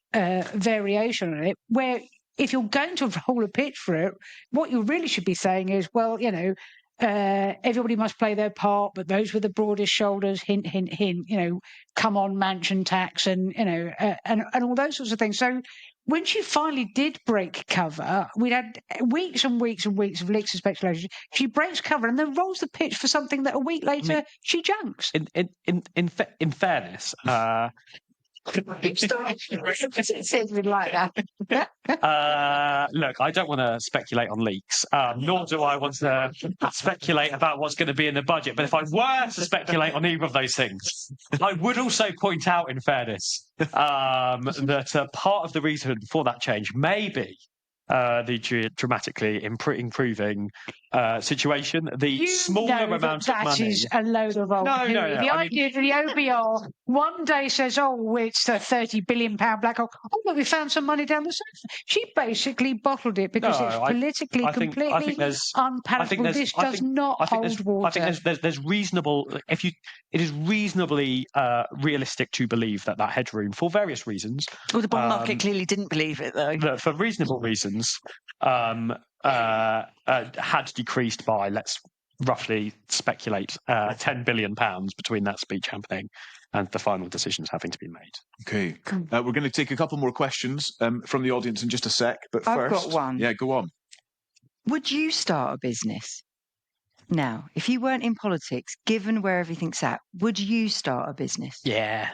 variation on it, where if you're going to roll a pitch for it, what you really should be saying is, well, everybody must play their part, but those with the broadest shoulders, hint, hint, hint, come on, mansion tax, and all those sorts of things. So when she finally did break cover, we'd had weeks and weeks and weeks of leaks of speculation. She breaks cover and then rolls the pitch for something that a week later she junks. In fairness, like that. Look, I don't want to speculate on leaks, nor do I want to speculate about what's going to be in the budget. But if I were to speculate on either of those things, I would also point out, in fairness, that part of the reason for that change may be the dramatically improving situation, the smaller amount of money. That is a load of old hooey. The idea that the OBR one day says, "Oh, it's a £30 billion black hole." Oh, but we found some money down the sofa. She basically bottled it because it's politically completely unpalatable. This does not hold water. I think there's reasonable. It is reasonably realistic to believe that headroom, for various reasons. Well, the bond market clearly didn't believe it, though. For reasonable reasons. Had decreased by, let's roughly speculate, £10 billion between that speech happening and the final decisions having to be made. Okay. We're going to take a couple more questions from the audience in just a sec. But first, I've got one. Yeah, go on. Would you start a business? Now, if you weren't in politics, given where everything's at, would you start a business? Yeah.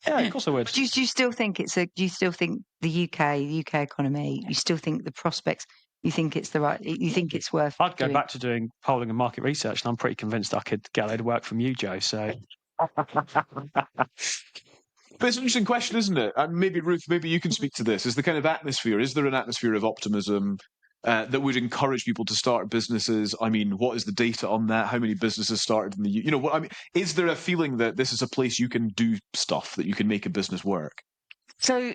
Yeah, of course I would. Do you still think do you still think the UK economy, you still think the prospects, you think it's you think it's worth I'd go back to doing polling and market research, and I'm pretty convinced I could get a load of work from you, Joe, so. But it's an interesting question, isn't it? And maybe, Ruth, maybe you can speak to this. Is the kind of atmosphere, is there an atmosphere of optimism that would encourage people to start businesses? I mean, what is the data on that? How many businesses started in the what I mean, is there a feeling that this is a place you can do stuff, that you can make a business work? So,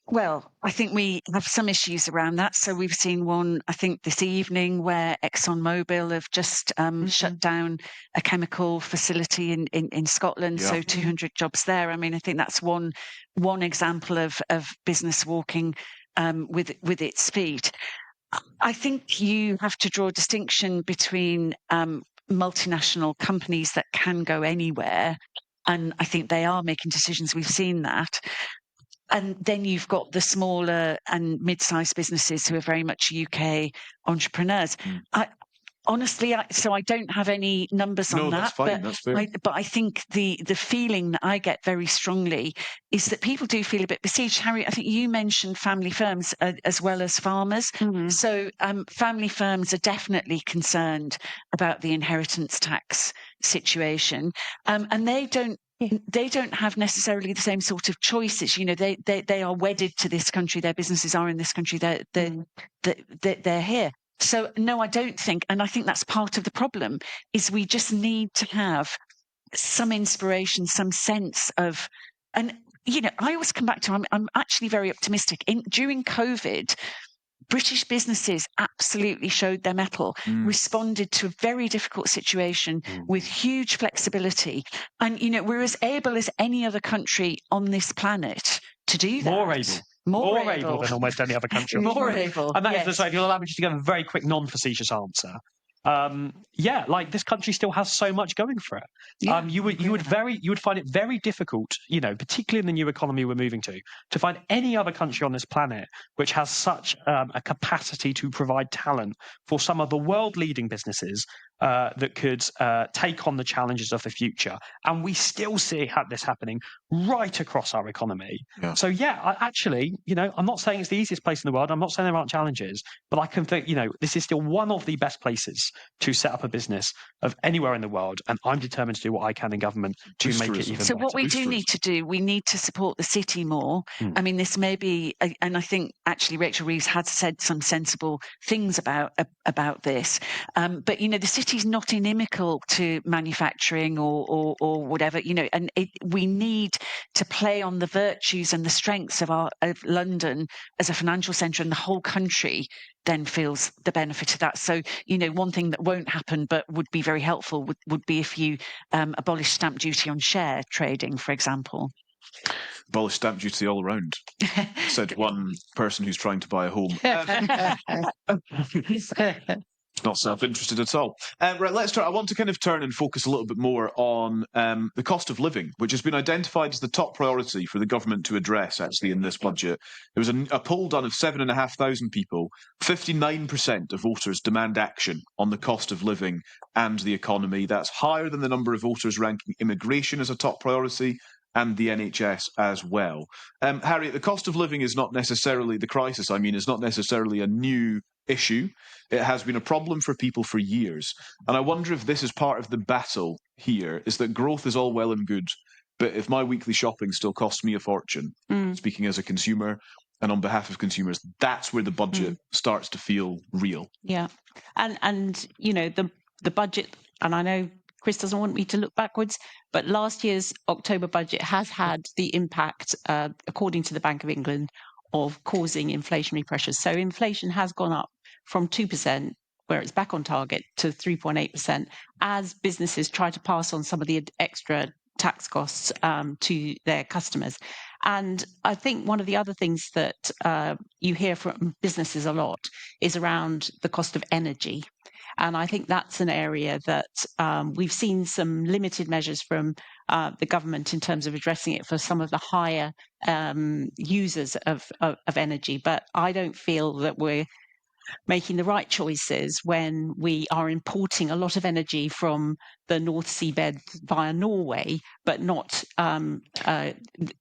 well, I think we have some issues around that. So we've seen one, I think, this evening where ExxonMobil have just shut down a chemical facility in Scotland. Yeah. So 200 jobs there. I mean, I think that's one example of business walking with its feet. I think you have to draw a distinction between multinational companies that can go anywhere. And I think they are making decisions. We've seen that. And then you've got the smaller and mid-sized businesses who are very much UK entrepreneurs. Honestly, so I don't have any numbers on that. No, that's fine. That's fair. But I think the feeling that I get very strongly is that people do feel a bit besieged. Harriet, I think you mentioned family firms as well as farmers. Mm-hmm. So family firms are definitely concerned about the inheritance tax situation, and they don't have necessarily the same sort of choices. You know, they are wedded to this country. Their businesses are in this country. They're here. So no, I don't think, and I think that's part of the problem, is we just need to have some inspiration, some sense of, and I always come back to, I'm actually very optimistic. During COVID, British businesses absolutely showed their mettle, responded to a very difficult situation with huge flexibility. And, we're as able as any other country on this planet to do that. More able than almost any other country. More able. And that yes. is the, if you'll allow me just to give a very quick non-facetious answer. This country still has so much going for it. Yeah, you would find it very difficult, particularly in the new economy we're moving to find any other country on this planet which has such a capacity to provide talent for some of the world-leading businesses that could take on the challenges of the future. And we still see this happening right across our economy. Yeah. So I'm not saying it's the easiest place in the world. I'm not saying there aren't challenges, but I can think, this is still one of the best places to set up a business of anywhere in the world. And I'm determined to do what I can in government to make it even better. So what we do need to do, we need to support the city more. I mean, this may be, and I think actually Rachel Reeves had said some sensible things about this. But, the city's not inimical to manufacturing or whatever, and we need to play on the virtues and the strengths of London as a financial centre, and the whole country then feels the benefit of that. So, one thing that won't happen but would be very helpful would be if you abolish stamp duty on share trading, for example. Abolish stamp duty all around, said one person who's trying to buy a home. Not self-interested at all. Right, let's turn. I want to kind of turn and focus a little bit more on the cost of living, which has been identified as the top priority for the government to address, actually, in this budget. There was a poll done of 7,500 people. 59% of voters demand action on the cost of living and the economy. That's higher than the number of voters ranking immigration as a top priority and the NHS as well. Harriet, the cost of living is not necessarily, the crisis, is not necessarily a new issue. It has been a problem for people for years. And I wonder if this is part of the battle here, is that growth is all well and good, but if my weekly shopping still costs me a fortune, speaking as a consumer and on behalf of consumers, that's where the budget starts to feel real. Yeah. And the budget, and I know Chris doesn't want me to look backwards, but last year's October budget has had the impact, according to the Bank of England, of causing inflationary pressures. So inflation has gone up from 2%, where it's back on target, to 3.8%, as businesses try to pass on some of the extra tax costs to their customers. And I think one of the other things that you hear from businesses a lot is around the cost of energy. And I think that's an area that we've seen some limited measures from the government in terms of addressing it for some of the higher users of energy. But I don't feel that we're making the right choices when we are importing a lot of energy from the North Seabed via Norway, but not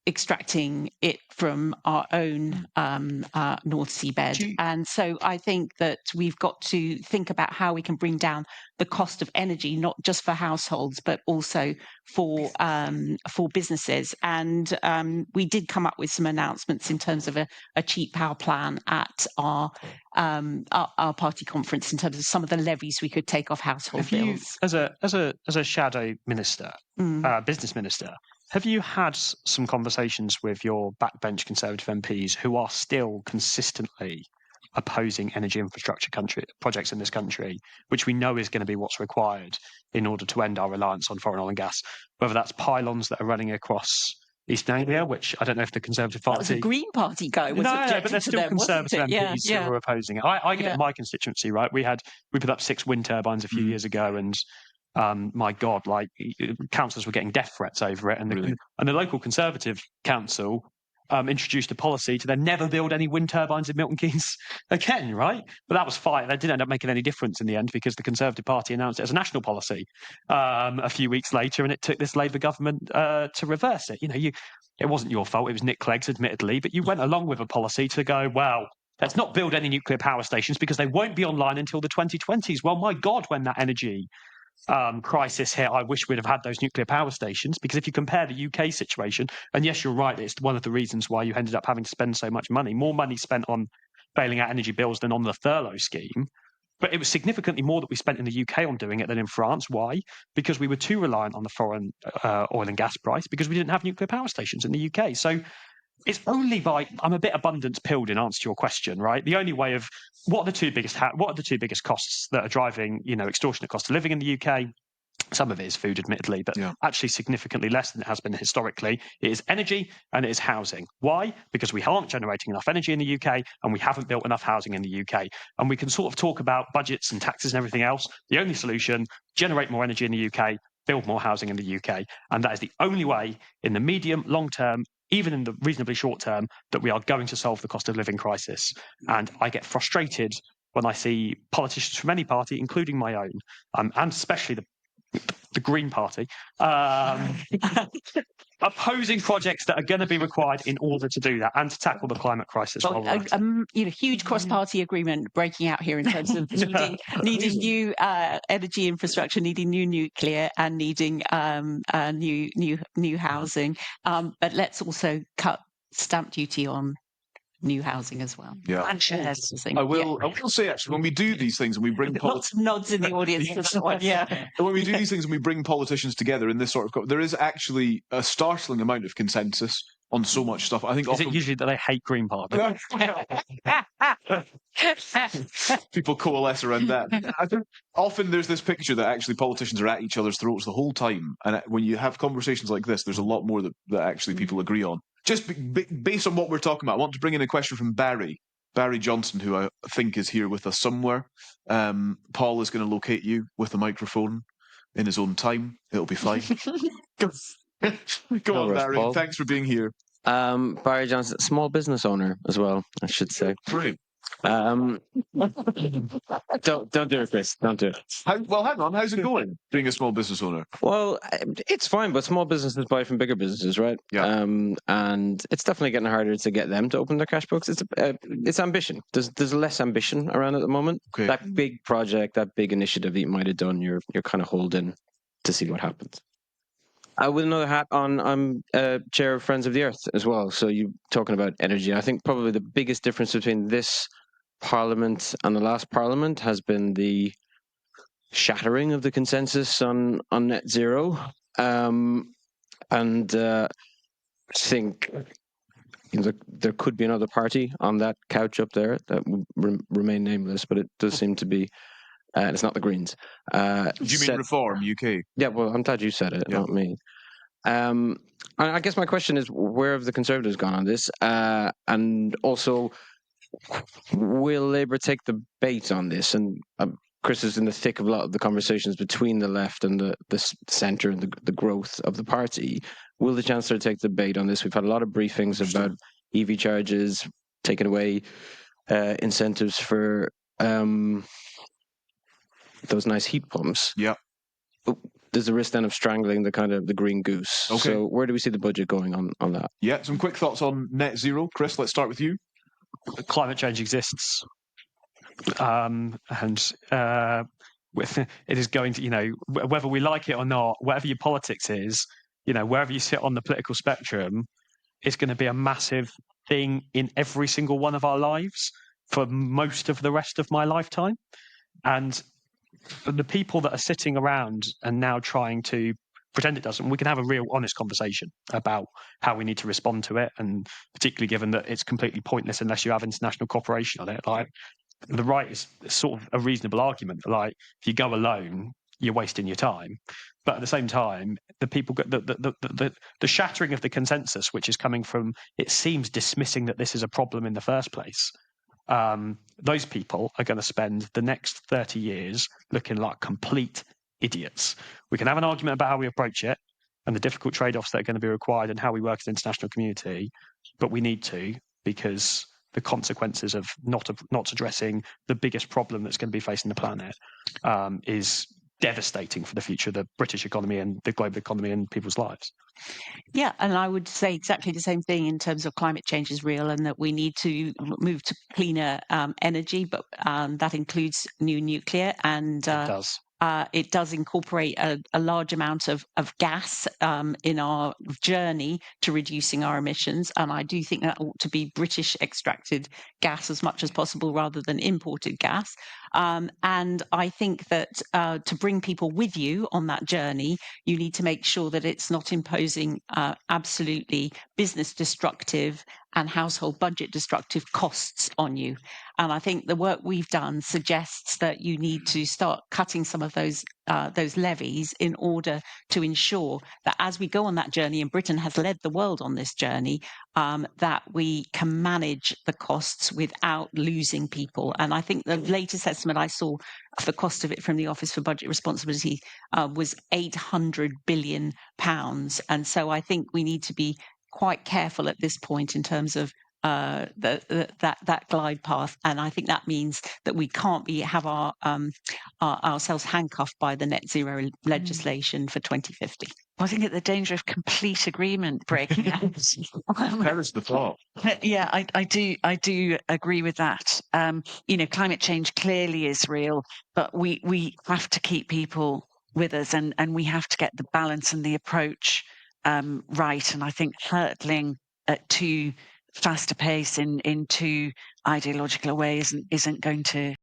extracting it from our own North Seabed. And so I think that we've got to think about how we can bring down the cost of energy, not just for households, but also for businesses. And we did come up with some announcements in terms of a cheap power plan at our party conference in terms of some of the levies we could take off household bills. As a shadow minister, business minister, have you had some conversations with your backbench Conservative MPs who are still consistently opposing energy infrastructure projects in this country, which we know is going to be what's required in order to end our reliance on foreign oil and gas, whether that's pylons that are running across East Anglia, which I don't know if the Conservative Party... That was a Green Party guy was objecting but there's to still them, Conservative MPs who are opposing it. I get it in my constituency, right? We put up 6 wind turbines a few years ago, and my God, like councillors were getting death threats over it, and the local Conservative council introduced a policy to then never build any wind turbines in Milton Keynes again, right? But that was fine. That didn't end up making any difference in the end because the Conservative Party announced it as a national policy a few weeks later, and it took this Labour government to reverse it. It wasn't your fault. It was Nick Clegg's, admittedly, but you went along with a policy to go, well, let's not build any nuclear power stations because they won't be online until the 2020s. Well, my God, when that energy crisis hit, I wish we'd have had those nuclear power stations, because if you compare the UK situation, and yes, you're right, it's one of the reasons why you ended up having to spend so much money, more money spent on bailing out energy bills than on the furlough scheme. But it was significantly more that we spent in the UK on doing it than in France. Why? Because we were too reliant on the foreign oil and gas price, because we didn't have nuclear power stations in the UK. So it's only by, I'm a bit abundance pilled in answer to your question, right? The only way of what are the two biggest costs that are driving, extortionate cost of living in the UK? Some of it is food, admittedly, but actually significantly less than it has been historically. It is energy and it is housing. Why? Because we aren't generating enough energy in the UK and we haven't built enough housing in the UK. And we can sort of talk about budgets and taxes and everything else. The only solution, generate more energy in the UK, build more housing in the UK. And that is the only way in the medium, long term, even in the reasonably short term, that we are going to solve the cost of living crisis. And I get frustrated when I see politicians from any party, including my own, and especially the Green Party, opposing projects that are going to be required in order to do that and to tackle the climate crisis. Huge cross-party agreement breaking out here in terms of needing new energy infrastructure, needing new nuclear, and needing new housing. But let's also cut stamp duty on new housing as well. Yeah. And shares. I will say, actually, when we do these things and we bring lots of nods in the audience for that one, And when we do these things and we bring politicians together in this sort of, there is actually a startling amount of consensus on so much stuff. I think is it usually that they hate Green Party? People coalesce around that. I think often there's this picture that actually politicians are at each other's throats the whole time, and when you have conversations like this, there's a lot more that actually people agree on. Just based on what we're talking about, I want to bring in a question from Barry Johnson, who I think is here with us somewhere. Paul is going to locate you with a microphone in his own time. It'll be fine. Go on, Barry. Paul. Thanks for being here. Barry Johnson, small business owner as well, I should say. Great. Don't do it, Chris. Don't do it. Hang on. How's it going, being a small business owner? Well, it's fine, but small businesses buy from bigger businesses, right? Yeah. And it's definitely getting harder to get them to open their cash books. It's ambition. There's less ambition around at the moment. Okay. That big project, that big initiative that you might have done, you're kind of holding to see what happens. With another hat on, I'm chair of Friends of the Earth as well. So you talking about energy. I think probably the biggest difference between this Parliament and the last Parliament has been the shattering of the consensus on net zero. And I think there could be another party on that couch up there that will remain nameless, but it does seem to be. It's not the Greens. Do you mean Reform UK? Yeah, well, I'm glad you said it, not me. I guess my question is, where have the Conservatives gone on this? And also, will Labour take the bait on this? And Chris is in the thick of a lot of the conversations between the left and the centre and the growth of the party. Will the Chancellor take the bait on this? We've had a lot of briefings about EV charges, taking away incentives for those nice heat pumps. Yeah. there's a risk then of strangling the green goose. Okay. So where do we see the budget going on that? Yeah, some quick thoughts on net zero. Chris, let's start with you. Climate change exists. And it is going to, whether we like it or not, whatever your politics is, wherever you sit on the political spectrum, it's going to be a massive thing in every single one of our lives for most of the rest of my lifetime. And the people that are sitting around and now trying to pretend it doesn't, we can have a real honest conversation about how we need to respond to it, and particularly given that it's completely pointless unless you have international cooperation on it. Like, the right is sort of a reasonable argument. Like, if you go alone, you're wasting your time. But at the same time, the people get the shattering of the consensus, which is coming from, it seems, dismissing that this is a problem in the first place. Those people are going to spend the next 30 years looking like complete idiots. We can have an argument about how we approach it and the difficult trade-offs that are going to be required and how we work as an international community, but we need to, because the consequences of not addressing the biggest problem that's going to be facing the planet is devastating for the future of the British economy and the global economy and people's lives. Yeah, and I would say exactly the same thing in terms of climate change is real, and that we need to move to cleaner energy, but that includes new nuclear, and It does. It does incorporate a large amount of gas in our journey to reducing our emissions. And I do think that ought to be British extracted gas as much as possible rather than imported gas. And I think that to bring people with you on that journey, you need to make sure that it's not imposing absolutely business destructive and household budget destructive costs on you. And I think the work we've done suggests that you need to start cutting some of those levies in order to ensure that as we go on that journey, and Britain has led the world on this journey, that we can manage the costs without losing people. And I think the latest estimate I saw of the cost of it from the Office for Budget Responsibility was £800 billion. And so I think we need to be quite careful at this point in terms of that glide path, and I think that means that we can't have ourselves handcuffed by the net zero legislation for 2050. I think at the danger of complete agreement breaking out. Perish the thought. Yeah, I do agree with that. Climate change clearly is real, but we have to keep people with us, and we have to get the balance and the approach right. And I think hurtling at too fast a pace in too ideological a way isn't going to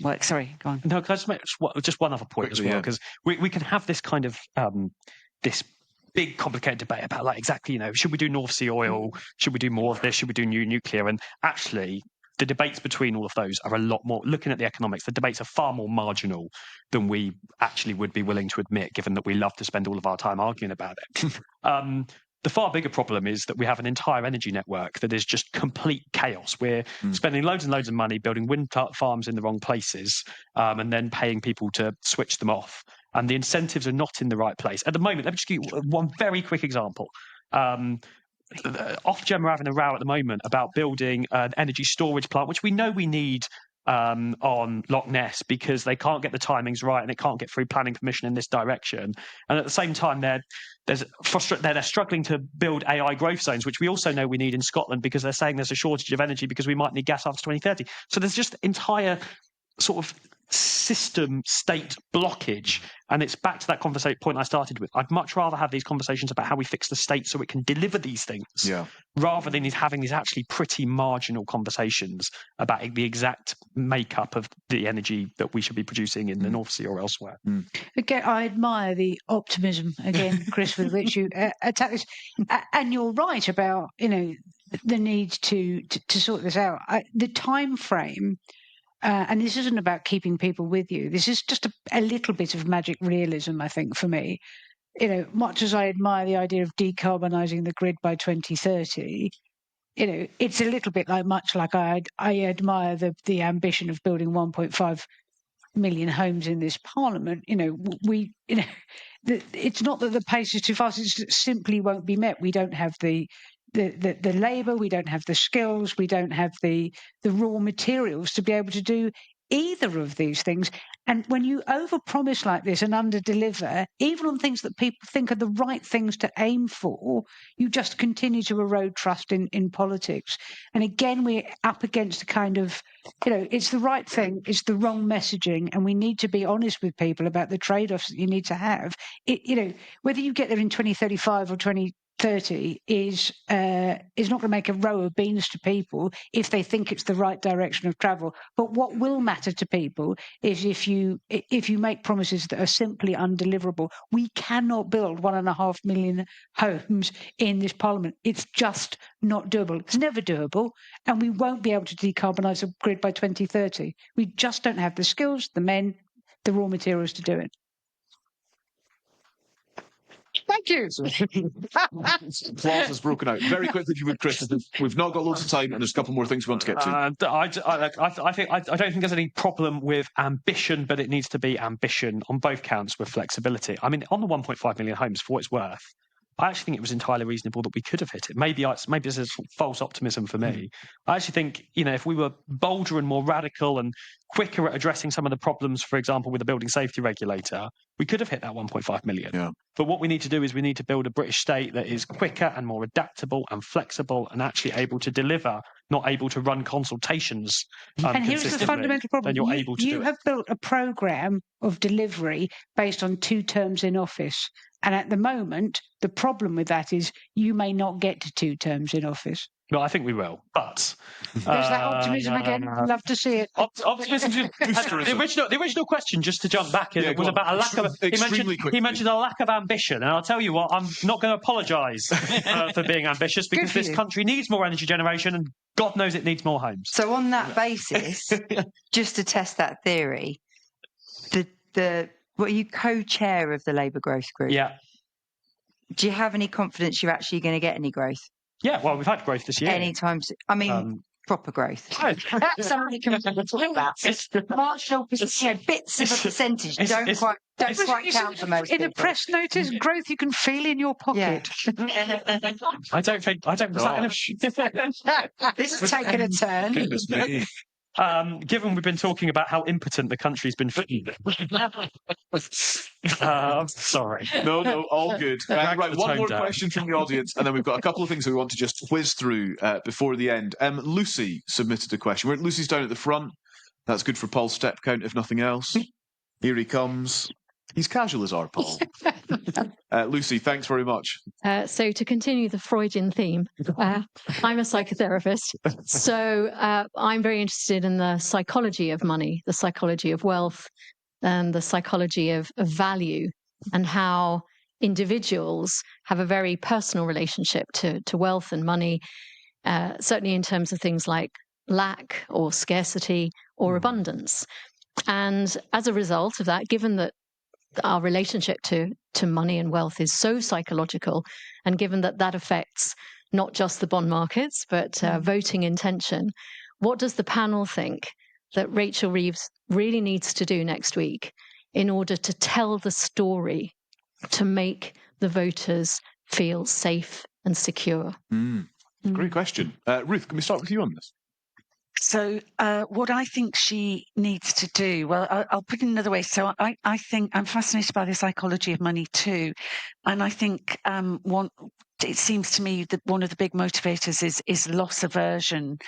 work. Sorry, go on. No, can I just make just one other point as well? Because we can have this kind of this big complicated debate about, like, exactly, should we do North Sea oil? Should we do more of this? Should we do new nuclear? And actually, the debates between all of those are a lot more, looking at the economics, the debates are far more marginal than we actually would be willing to admit, given that we love to spend all of our time arguing about it. The far bigger problem is that we have an entire energy network that is just complete chaos. We're spending loads and loads of money building wind farms in the wrong places, and then paying people to switch them off. And the incentives are not in the right place. At the moment, let me just give you one very quick example. Ofgem are having a row at the moment about building an energy storage plant, which we know we need on Loch Ness, because they can't get the timings right and it can't get through planning permission in this direction. And at the same time, they're struggling to build AI growth zones, which we also know we need in Scotland, because they're saying there's a shortage of energy because we might need gas after 2030. So there's just entire sort of system state blockage, and it's back to that point I started with. I'd much rather have these conversations about how we fix the state so it can deliver these things, rather than having these actually pretty marginal conversations about the exact makeup of the energy that we should be producing in the North Sea or elsewhere. Again, I admire the optimism again, Chris, with which you attack this, and you're right about the need to sort this out. The time frame. And this isn't about keeping people with you. This is just a little bit of magic realism, I think, for me. Much as I admire the idea of decarbonising the grid by 2030, it's a little bit much like I admire the ambition of building 1.5 million homes in this parliament. It's not that the pace is too fast; it simply won't be met. We don't have the labour, we don't have the skills, we don't have the raw materials to be able to do either of these things. And when you overpromise like this and underdeliver, even on things that people think are the right things to aim for, you just continue to erode trust in politics. And again, we're up against a kind of, it's the right thing, it's the wrong messaging, and we need to be honest with people about the trade-offs that you need to have. Whether you get there in 2035 or 2030 is not going to make a row of beans to people if they think it's the right direction of travel. But what will matter to people is if you make promises that are simply undeliverable. We cannot build 1.5 million homes in this parliament. It's just not doable. It's never doable, and we won't be able to decarbonise the grid by 2030. We just don't have the skills, the men, the raw materials to do it. Thank you. Applause has broken out. Very quickly, if you would, Chris. We've not got loads of time, and there's a couple more things we want to get to. I don't think there's any problem with ambition, but it needs to be ambition on both counts with flexibility. I mean, on the 1.5 million homes, for what it's worth, I actually think it was entirely reasonable that we could have hit it. Maybe this is false optimism for me. I actually think, if we were bolder and more radical and quicker at addressing some of the problems, for example, with the building safety regulator, we could have hit that 1.5 million. Yeah. But what we need to do is we need to build a British state that is quicker and more adaptable and flexible and actually able to deliver, not able to run consultations. And here's the fundamental problem. You have built a programme of delivery based on 2 terms in office. And at the moment, the problem with that is you may not get to 2 terms in office. No, I think we will. But there's that optimism again. Love to see it. Optimism. The original question, just to jump back, was about a lack of. He mentioned a lack of ambition, and I'll tell you what, I'm not going to apologise for being ambitious because this country needs more energy generation, and God knows it needs more homes. So on that basis, just to test that theory, what are you co-chair of the Labour Growth Group? Yeah. Do you have any confidence you're actually going to get any growth? Yeah, well, we've had growth this year. Anytime, proper growth. Somebody can talk about marginal bits of a percentage. Don't quite count for most in a press notice, growth you can feel in your pocket. Yeah. I don't. This has taken a turn. Goodness me. Given we've been talking about how impotent the country's been feeling. I'm sorry. No, all good. Right, one more question from the audience, and then we've got a couple of things we want to just whiz through before the end. Lucy submitted a question. Lucy's down at the front. That's good for Paul's step count, if nothing else. Here he comes. He's casual as our Paul. Lucy, thanks very much. So to continue the Freudian theme, I'm a psychotherapist. So I'm very interested in the psychology of money, the psychology of wealth, and the psychology of value, and how individuals have a very personal relationship to wealth and money, certainly in terms of things like lack or scarcity or abundance. And as a result of that, given that our relationship to money and wealth is so psychological, and given that affects not just the bond markets, but voting intention, what does the panel think that Rachel Reeves really needs to do next week in order to tell the story to make the voters feel safe and secure? Great question. Ruth, can we start with you on this? So what I think she needs to do, well, I'll put it another way. So I think I'm fascinated by the psychology of money too. And I think it seems to me that one of the big motivators is loss aversion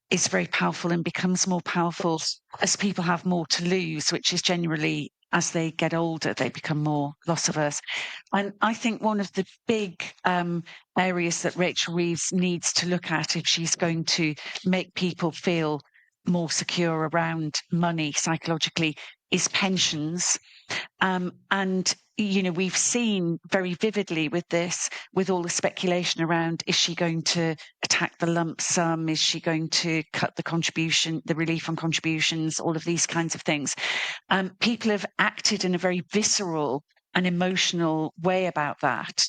is very powerful and becomes more powerful as people have more to lose, which is generally as they get older, they become more loss averse. And I think one of the big areas that Rachel Reeves needs to look at if she's going to make people feel more secure around money psychologically is pensions. And, we've seen very vividly with this, with all the speculation around, is she going to attack the lump sum? Is she going to cut the relief on contributions? All of these kinds of things. People have acted in a very visceral and emotional way about that,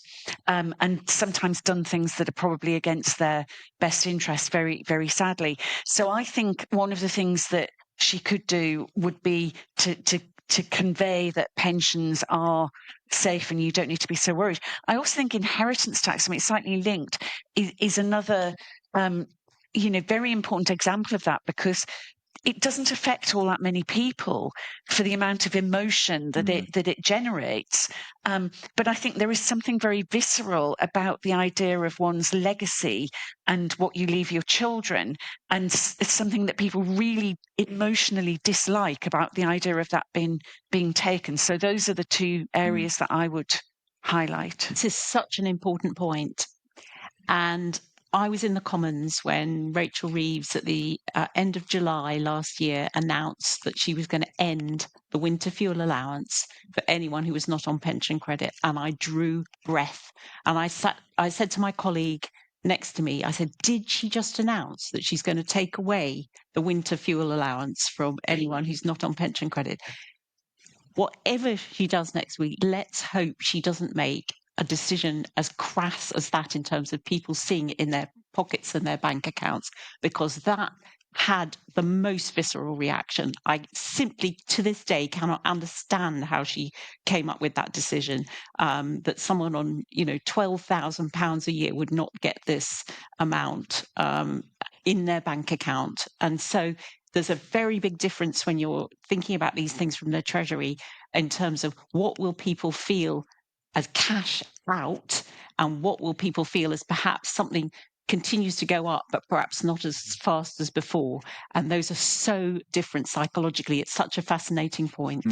and sometimes done things that are probably against their best interest, very, very sadly. So I think one of the things that she could do would be to convey that pensions are safe and you don't need to be so worried. I also think inheritance tax, it's slightly linked, is another very important example of that, because it doesn't affect all that many people for the amount of emotion that it generates. But I think there is something very visceral about the idea of one's legacy and what you leave your children. And it's something that people really emotionally dislike about the idea of that being taken. So those are the two areas that I would highlight. This is such an important point. And I was in the Commons when Rachel Reeves at the end of July last year announced that she was going to end the winter fuel allowance for anyone who was not on pension credit. And I drew breath. And I said to my colleague next to me, I said, did she just announce that she's going to take away the winter fuel allowance from anyone who's not on pension credit? Whatever she does next week, let's hope she doesn't make a decision as crass as that in terms of people seeing it in their pockets and their bank accounts, because that had the most visceral reaction. I simply, to this day, cannot understand how she came up with that decision, that someone on, £12,000 a year would not get this amount in their bank account. And so there's a very big difference when you're thinking about these things from the Treasury in terms of what will people feel as cash out and what will people feel as perhaps something continues to go up, but perhaps not as fast as before. And those are so different psychologically. It's such a fascinating point.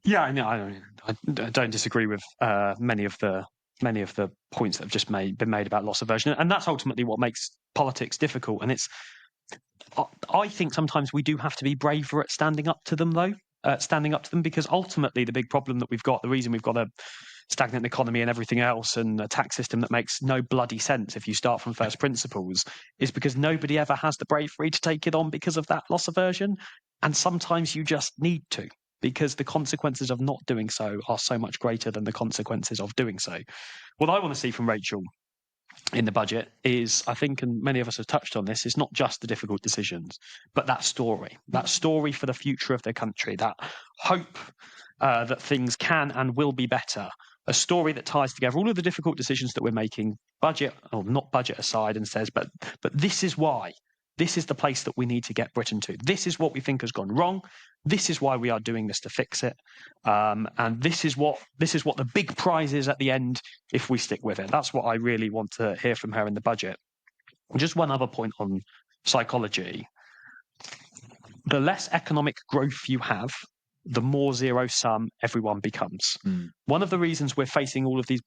Yeah, I don't disagree with many of the points that have just been made about loss aversion, and that's ultimately what makes politics difficult. And I think sometimes we do have to be braver at standing up to them, because ultimately the big problem that we've got, the reason we've got a stagnant economy and everything else, and a tax system that makes no bloody sense if you start from first principles, is because nobody ever has the bravery to take it on because of that loss aversion. And sometimes you just need to, because the consequences of not doing so are so much greater than the consequences of doing so. What I want to see from Rachel in the budget is, I think, and many of us have touched on this, is not just the difficult decisions, but that story for the future of the country, that hope that things can and will be better, a story that ties together all of the difficult decisions that we're making, budget or not budget aside, and says, but this is why. This is the place that we need to get Britain to. This is what we think has gone wrong. This is why we are doing this to fix it. And this is what the big prize is at the end if we stick with it. That's what I really want to hear from her in the budget. Just one other point on psychology. The less economic growth you have, the more zero sum everyone becomes. One of the reasons we're facing all of these,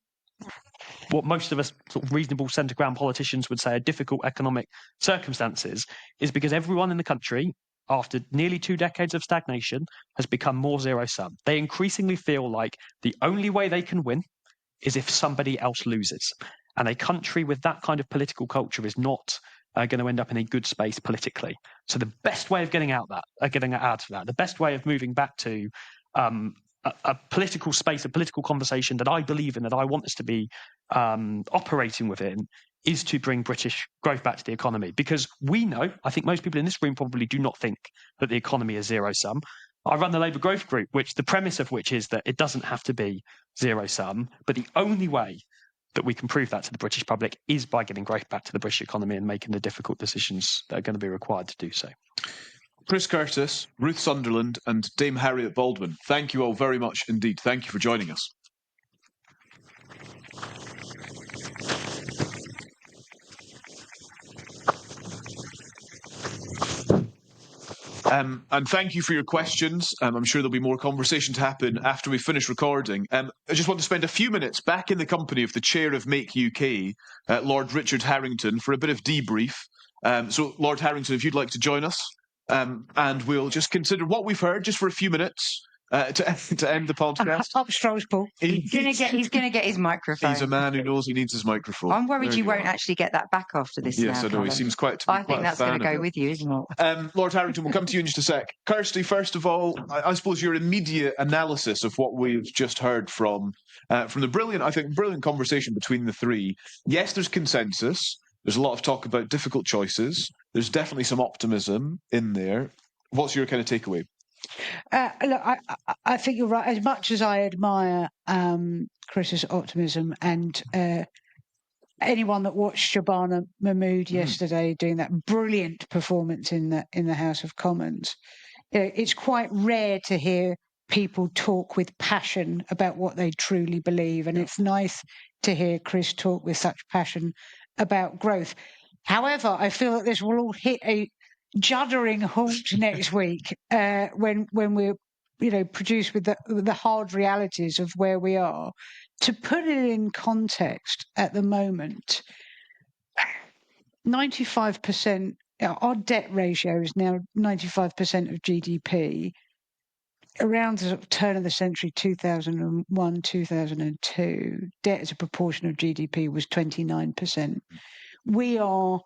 what most of us sort of reasonable centre ground politicians would say are difficult economic circumstances, is because everyone in the country, after nearly 2 decades of stagnation, has become more zero sum. They increasingly feel like the only way they can win is if somebody else loses. And a country with that kind of political culture is not going to end up in a good space politically. So the best way of getting out of that, the best way of moving back to a political space, a political conversation that I believe in, that I want us to be operating within, is to bring British growth back to the economy. Because we know, I think most people in this room probably do not think that the economy is zero sum. I run the Labour Growth Group, which the premise of which is that it doesn't have to be zero sum, but the only way that we can prove that to the British public is by getting growth back to the British economy and making the difficult decisions that are going to be required to do so. Chris Curtis, Ruth Sunderland, and Dame Harriet Baldwin, thank you all very much indeed. Thank you for joining us. And thank you for your questions. I'm sure there'll be more conversation to happen after we finish recording. I just want to spend a few minutes back in the company of the chair of Make UK, Lord Richard Harrington, for a bit of debrief. So, Lord Harrington, if you'd like to join us, and we'll just consider what we've heard just for a few minutes to end the podcast. Upstrokes, Paul. He's gonna get his microphone. He's a man who knows he needs his microphone. I'm worried you won't actually get that back after this. Yes, now, I know. He seems quite. I think that's going to go with you, isn't it? Lord Harrington, we'll come to you in just a sec. Kirsty, first of all, I suppose your immediate analysis of what we've just heard from the brilliant conversation between the three. Yes, there's consensus. There's a lot of talk about difficult choices. There's definitely some optimism in there. What's your kind of takeaway? Look, I think you're right. As much as I admire Chris's optimism and anyone that watched Shabana Mahmood yesterday doing that brilliant performance in the House of Commons, it's quite rare to hear people talk with passion about what they truly believe, and it's nice to hear Chris talk with such passion about growth. However, I feel that this will all hit a juddering halt next week when we're produced with the hard realities of where we are. To put it in context, at the moment, 95%, our debt ratio is now 95% of GDP. Around the turn of the century, 2001, 2002, debt as a proportion of GDP was 29%. We are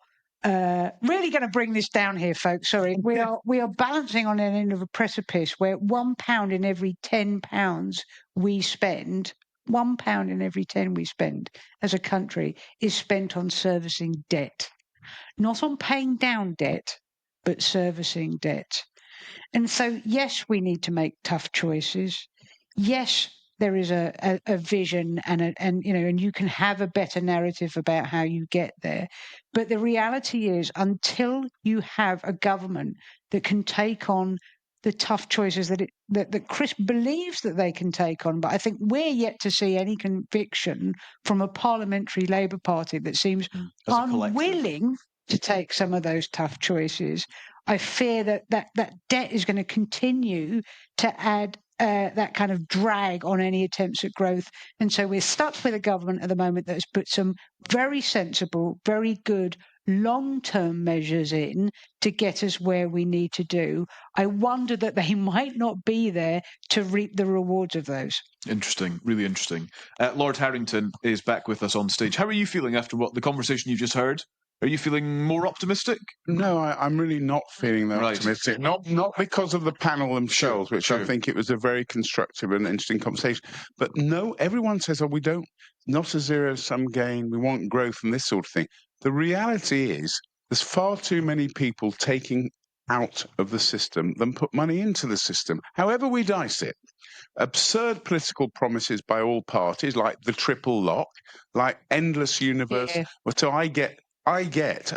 really going to bring this down here, folks. Sorry, we are balancing on an end of a precipice where £1 in every £10 we spend, £1 in every 10 we spend as a country is spent on servicing debt, not on paying down debt, but servicing debt. And so, yes, we need to make tough choices. Yes, there is a vision and you can have a better narrative about how you get there. But the reality is, until you have a government that can take on the tough choices that Chris believes that they can take on, but I think we're yet to see any conviction from a parliamentary Labour Party that seems unwilling to take some of those tough choices. I fear that debt is going to continue to add that kind of drag on any attempts at growth. And so we're stuck with a government at the moment that has put some very sensible, very good long-term measures in to get us where we need to do. I wonder that they might not be there to reap the rewards of those. Interesting, really interesting. Lord Harrington is back with us on stage. How are you feeling after what the conversation you've just heard? Are you feeling more optimistic? No, I'm really not feeling that optimistic. Not because of the panel themselves, which I think it was a very constructive and interesting conversation. But no, everyone says, we don't, not a zero-sum game, we want growth and this sort of thing. The reality is there's far too many people taking out of the system than put money into the system, however we dice it. Absurd political promises by all parties, like the triple lock, like endless universe. So I get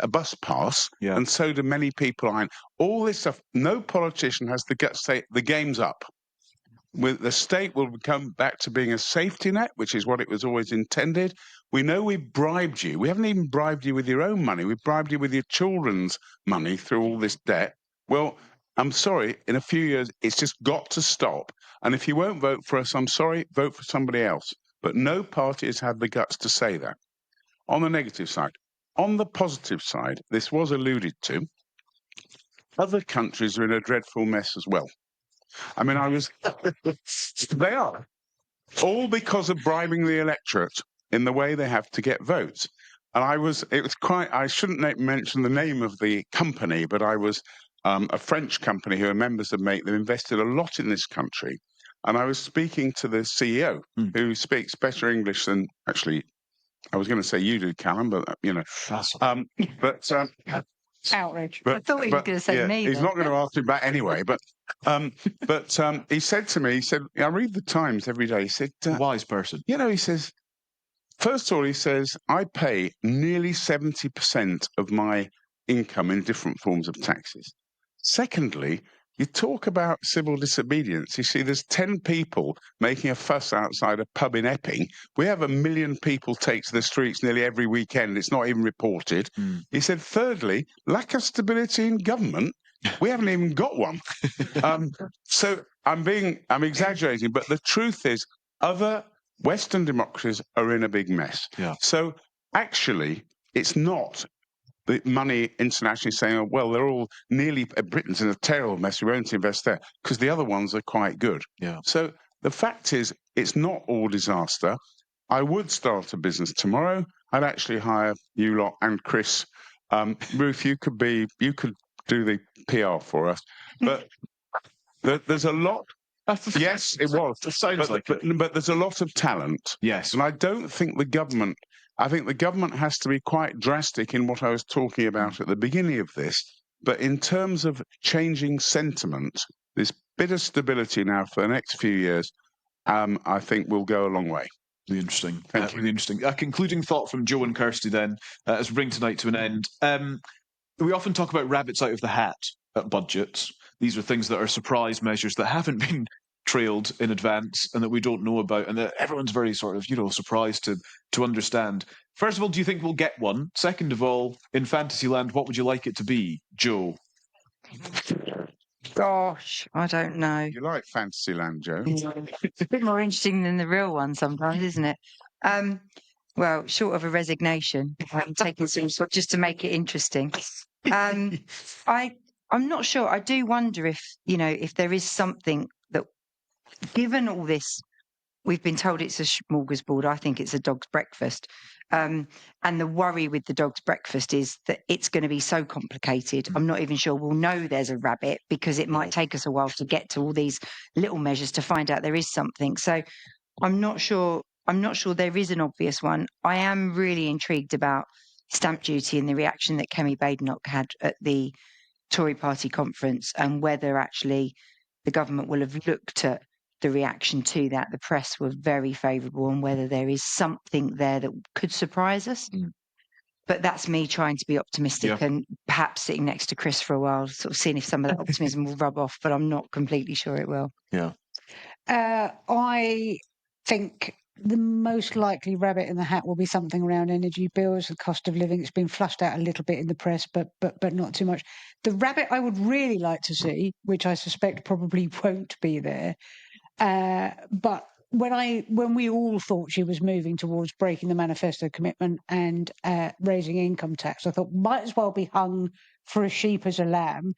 a bus pass, and so do many people. All this stuff. No politician has the guts to say the game's up. The state will come back to being a safety net, which is what it was always intended. We know we've bribed you. We haven't even bribed you with your own money. We've bribed you with your children's money through all this debt. Well, I'm sorry, in a few years, it's just got to stop. And if you won't vote for us, I'm sorry, vote for somebody else. But no party has had the guts to say that. On the negative side. On the positive side, this was alluded to. Other countries are in a dreadful mess as well. I mean, they are. All because of bribing the electorate in the way they have to get votes. And I shouldn't mention the name of the company, but I was a French company who are members of MAKE. They've invested a lot in this country. And I was speaking to the CEO, who speaks better English than actually, I was going to say you do, Callum, but Outrage. I thought he was going to say me. He's not going to ask me back anyway. But he said to me, I read the Times every day. He said, wise person. He says, first of all, he says, I pay nearly 70% of my income in different forms of taxes. Secondly, you talk about civil disobedience. You see, there's 10 people making a fuss outside a pub in Epping. We have 1 million people take to the streets nearly every weekend. It's not even reported. He said, thirdly, lack of stability in government. We haven't even got one. So I'm exaggerating, but the truth is other Western democracies are in a big mess. Yeah. So actually, it's not the money internationally saying, Britain's in a terrible mess, we won't invest there, because the other ones are quite good. Yeah. So the fact is, it's not all disaster. I would start a business tomorrow. I'd actually hire you lot and Chris. Ruth, you could do the PR for us. But there's a lot. Yes, it was. But there's a lot of talent. Yes. And I don't think I think the government has to be quite drastic in what I was talking about at the beginning of this. But in terms of changing sentiment, this bit of stability now for the next few years, I think will go a long way. Really interesting. Thank you. Really interesting. A concluding thought from Joe and Kirsty then, as we bring tonight to an end. We often talk about rabbits out of the hat at budgets. These are things that are surprise measures that haven't been trailed in advance and that we don't know about, and that everyone's very sort of, surprised to understand. First of all, do you think we'll get one? Second of all, in Fantasyland, what would you like it to be, Joe? Gosh, I don't know. You like Fantasyland, Joe? It's a bit more interesting than the real one sometimes, isn't it? Well, short of a resignation, I'm taking some sort just to make it interesting. I'm not sure. I do wonder if there is something that, given all this, we've been told it's a smorgasbord. I think it's a dog's breakfast. And the worry with the dog's breakfast is that it's going to be so complicated. I'm not even sure we'll know there's a rabbit, because it might take us a while to get to all these little measures to find out there is something. So I'm not sure there is an obvious one. I am really intrigued about stamp duty and the reaction that Kemi Badenoch had at the Tory party conference, and whether actually the government will have looked at the reaction to that. The press were very favourable, and whether there is something there that could surprise us. But that's me trying to be optimistic, and perhaps sitting next to Chris for a while, sort of seeing if some of that optimism will rub off, but I'm not completely sure it will. Yeah. I think the most likely rabbit in the hat will be something around energy bills, the cost of living. It's been flushed out a little bit in the press, but not too much. The rabbit I would really like to see, which I suspect probably won't be there, but when we all thought she was moving towards breaking the manifesto commitment and raising income tax, I thought might as well be hung for a sheep as a lamb.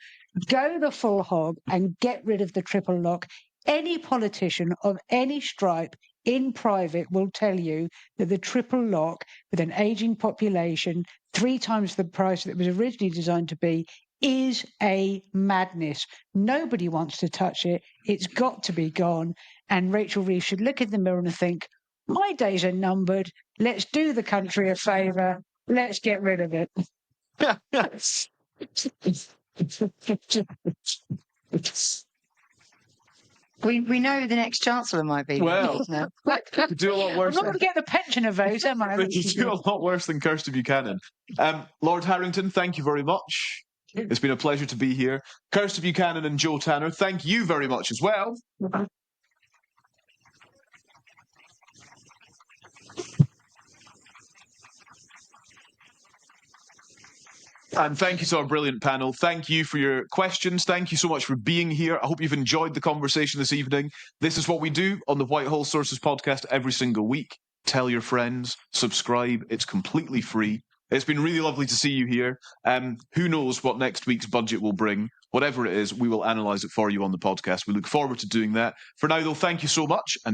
Go the full hog and get rid of the triple lock. Any politician of any stripe in private will tell you that the triple lock, with an ageing population, 3 times the price that it was originally designed to be, is a madness. Nobody wants to touch it. It's got to be gone. And Rachel Reeves should look in the mirror and think, my days are numbered. Let's do the country a favour. Let's get rid of it. We know who the next chancellor might be. Well, you do a lot worse. I'm not going to get the pensioner vote, am I? You do a lot worse than Kirsty Buchanan. Lord Harrington, thank you very much. It's been a pleasure to be here. Kirsty Buchanan and Joe Tanner, thank you very much as well. And thank you to our brilliant panel. Thank you for your questions. Thank you so much for being here. I hope you've enjoyed the conversation this evening. This is what we do on the Whitehall Sources podcast every single week. Tell your friends, subscribe. It's completely free. It's been really lovely to see you here. Who knows what next week's budget will bring? Whatever it is, we will analyse it for you on the podcast. We look forward to doing that. For now, though, thank you so much. And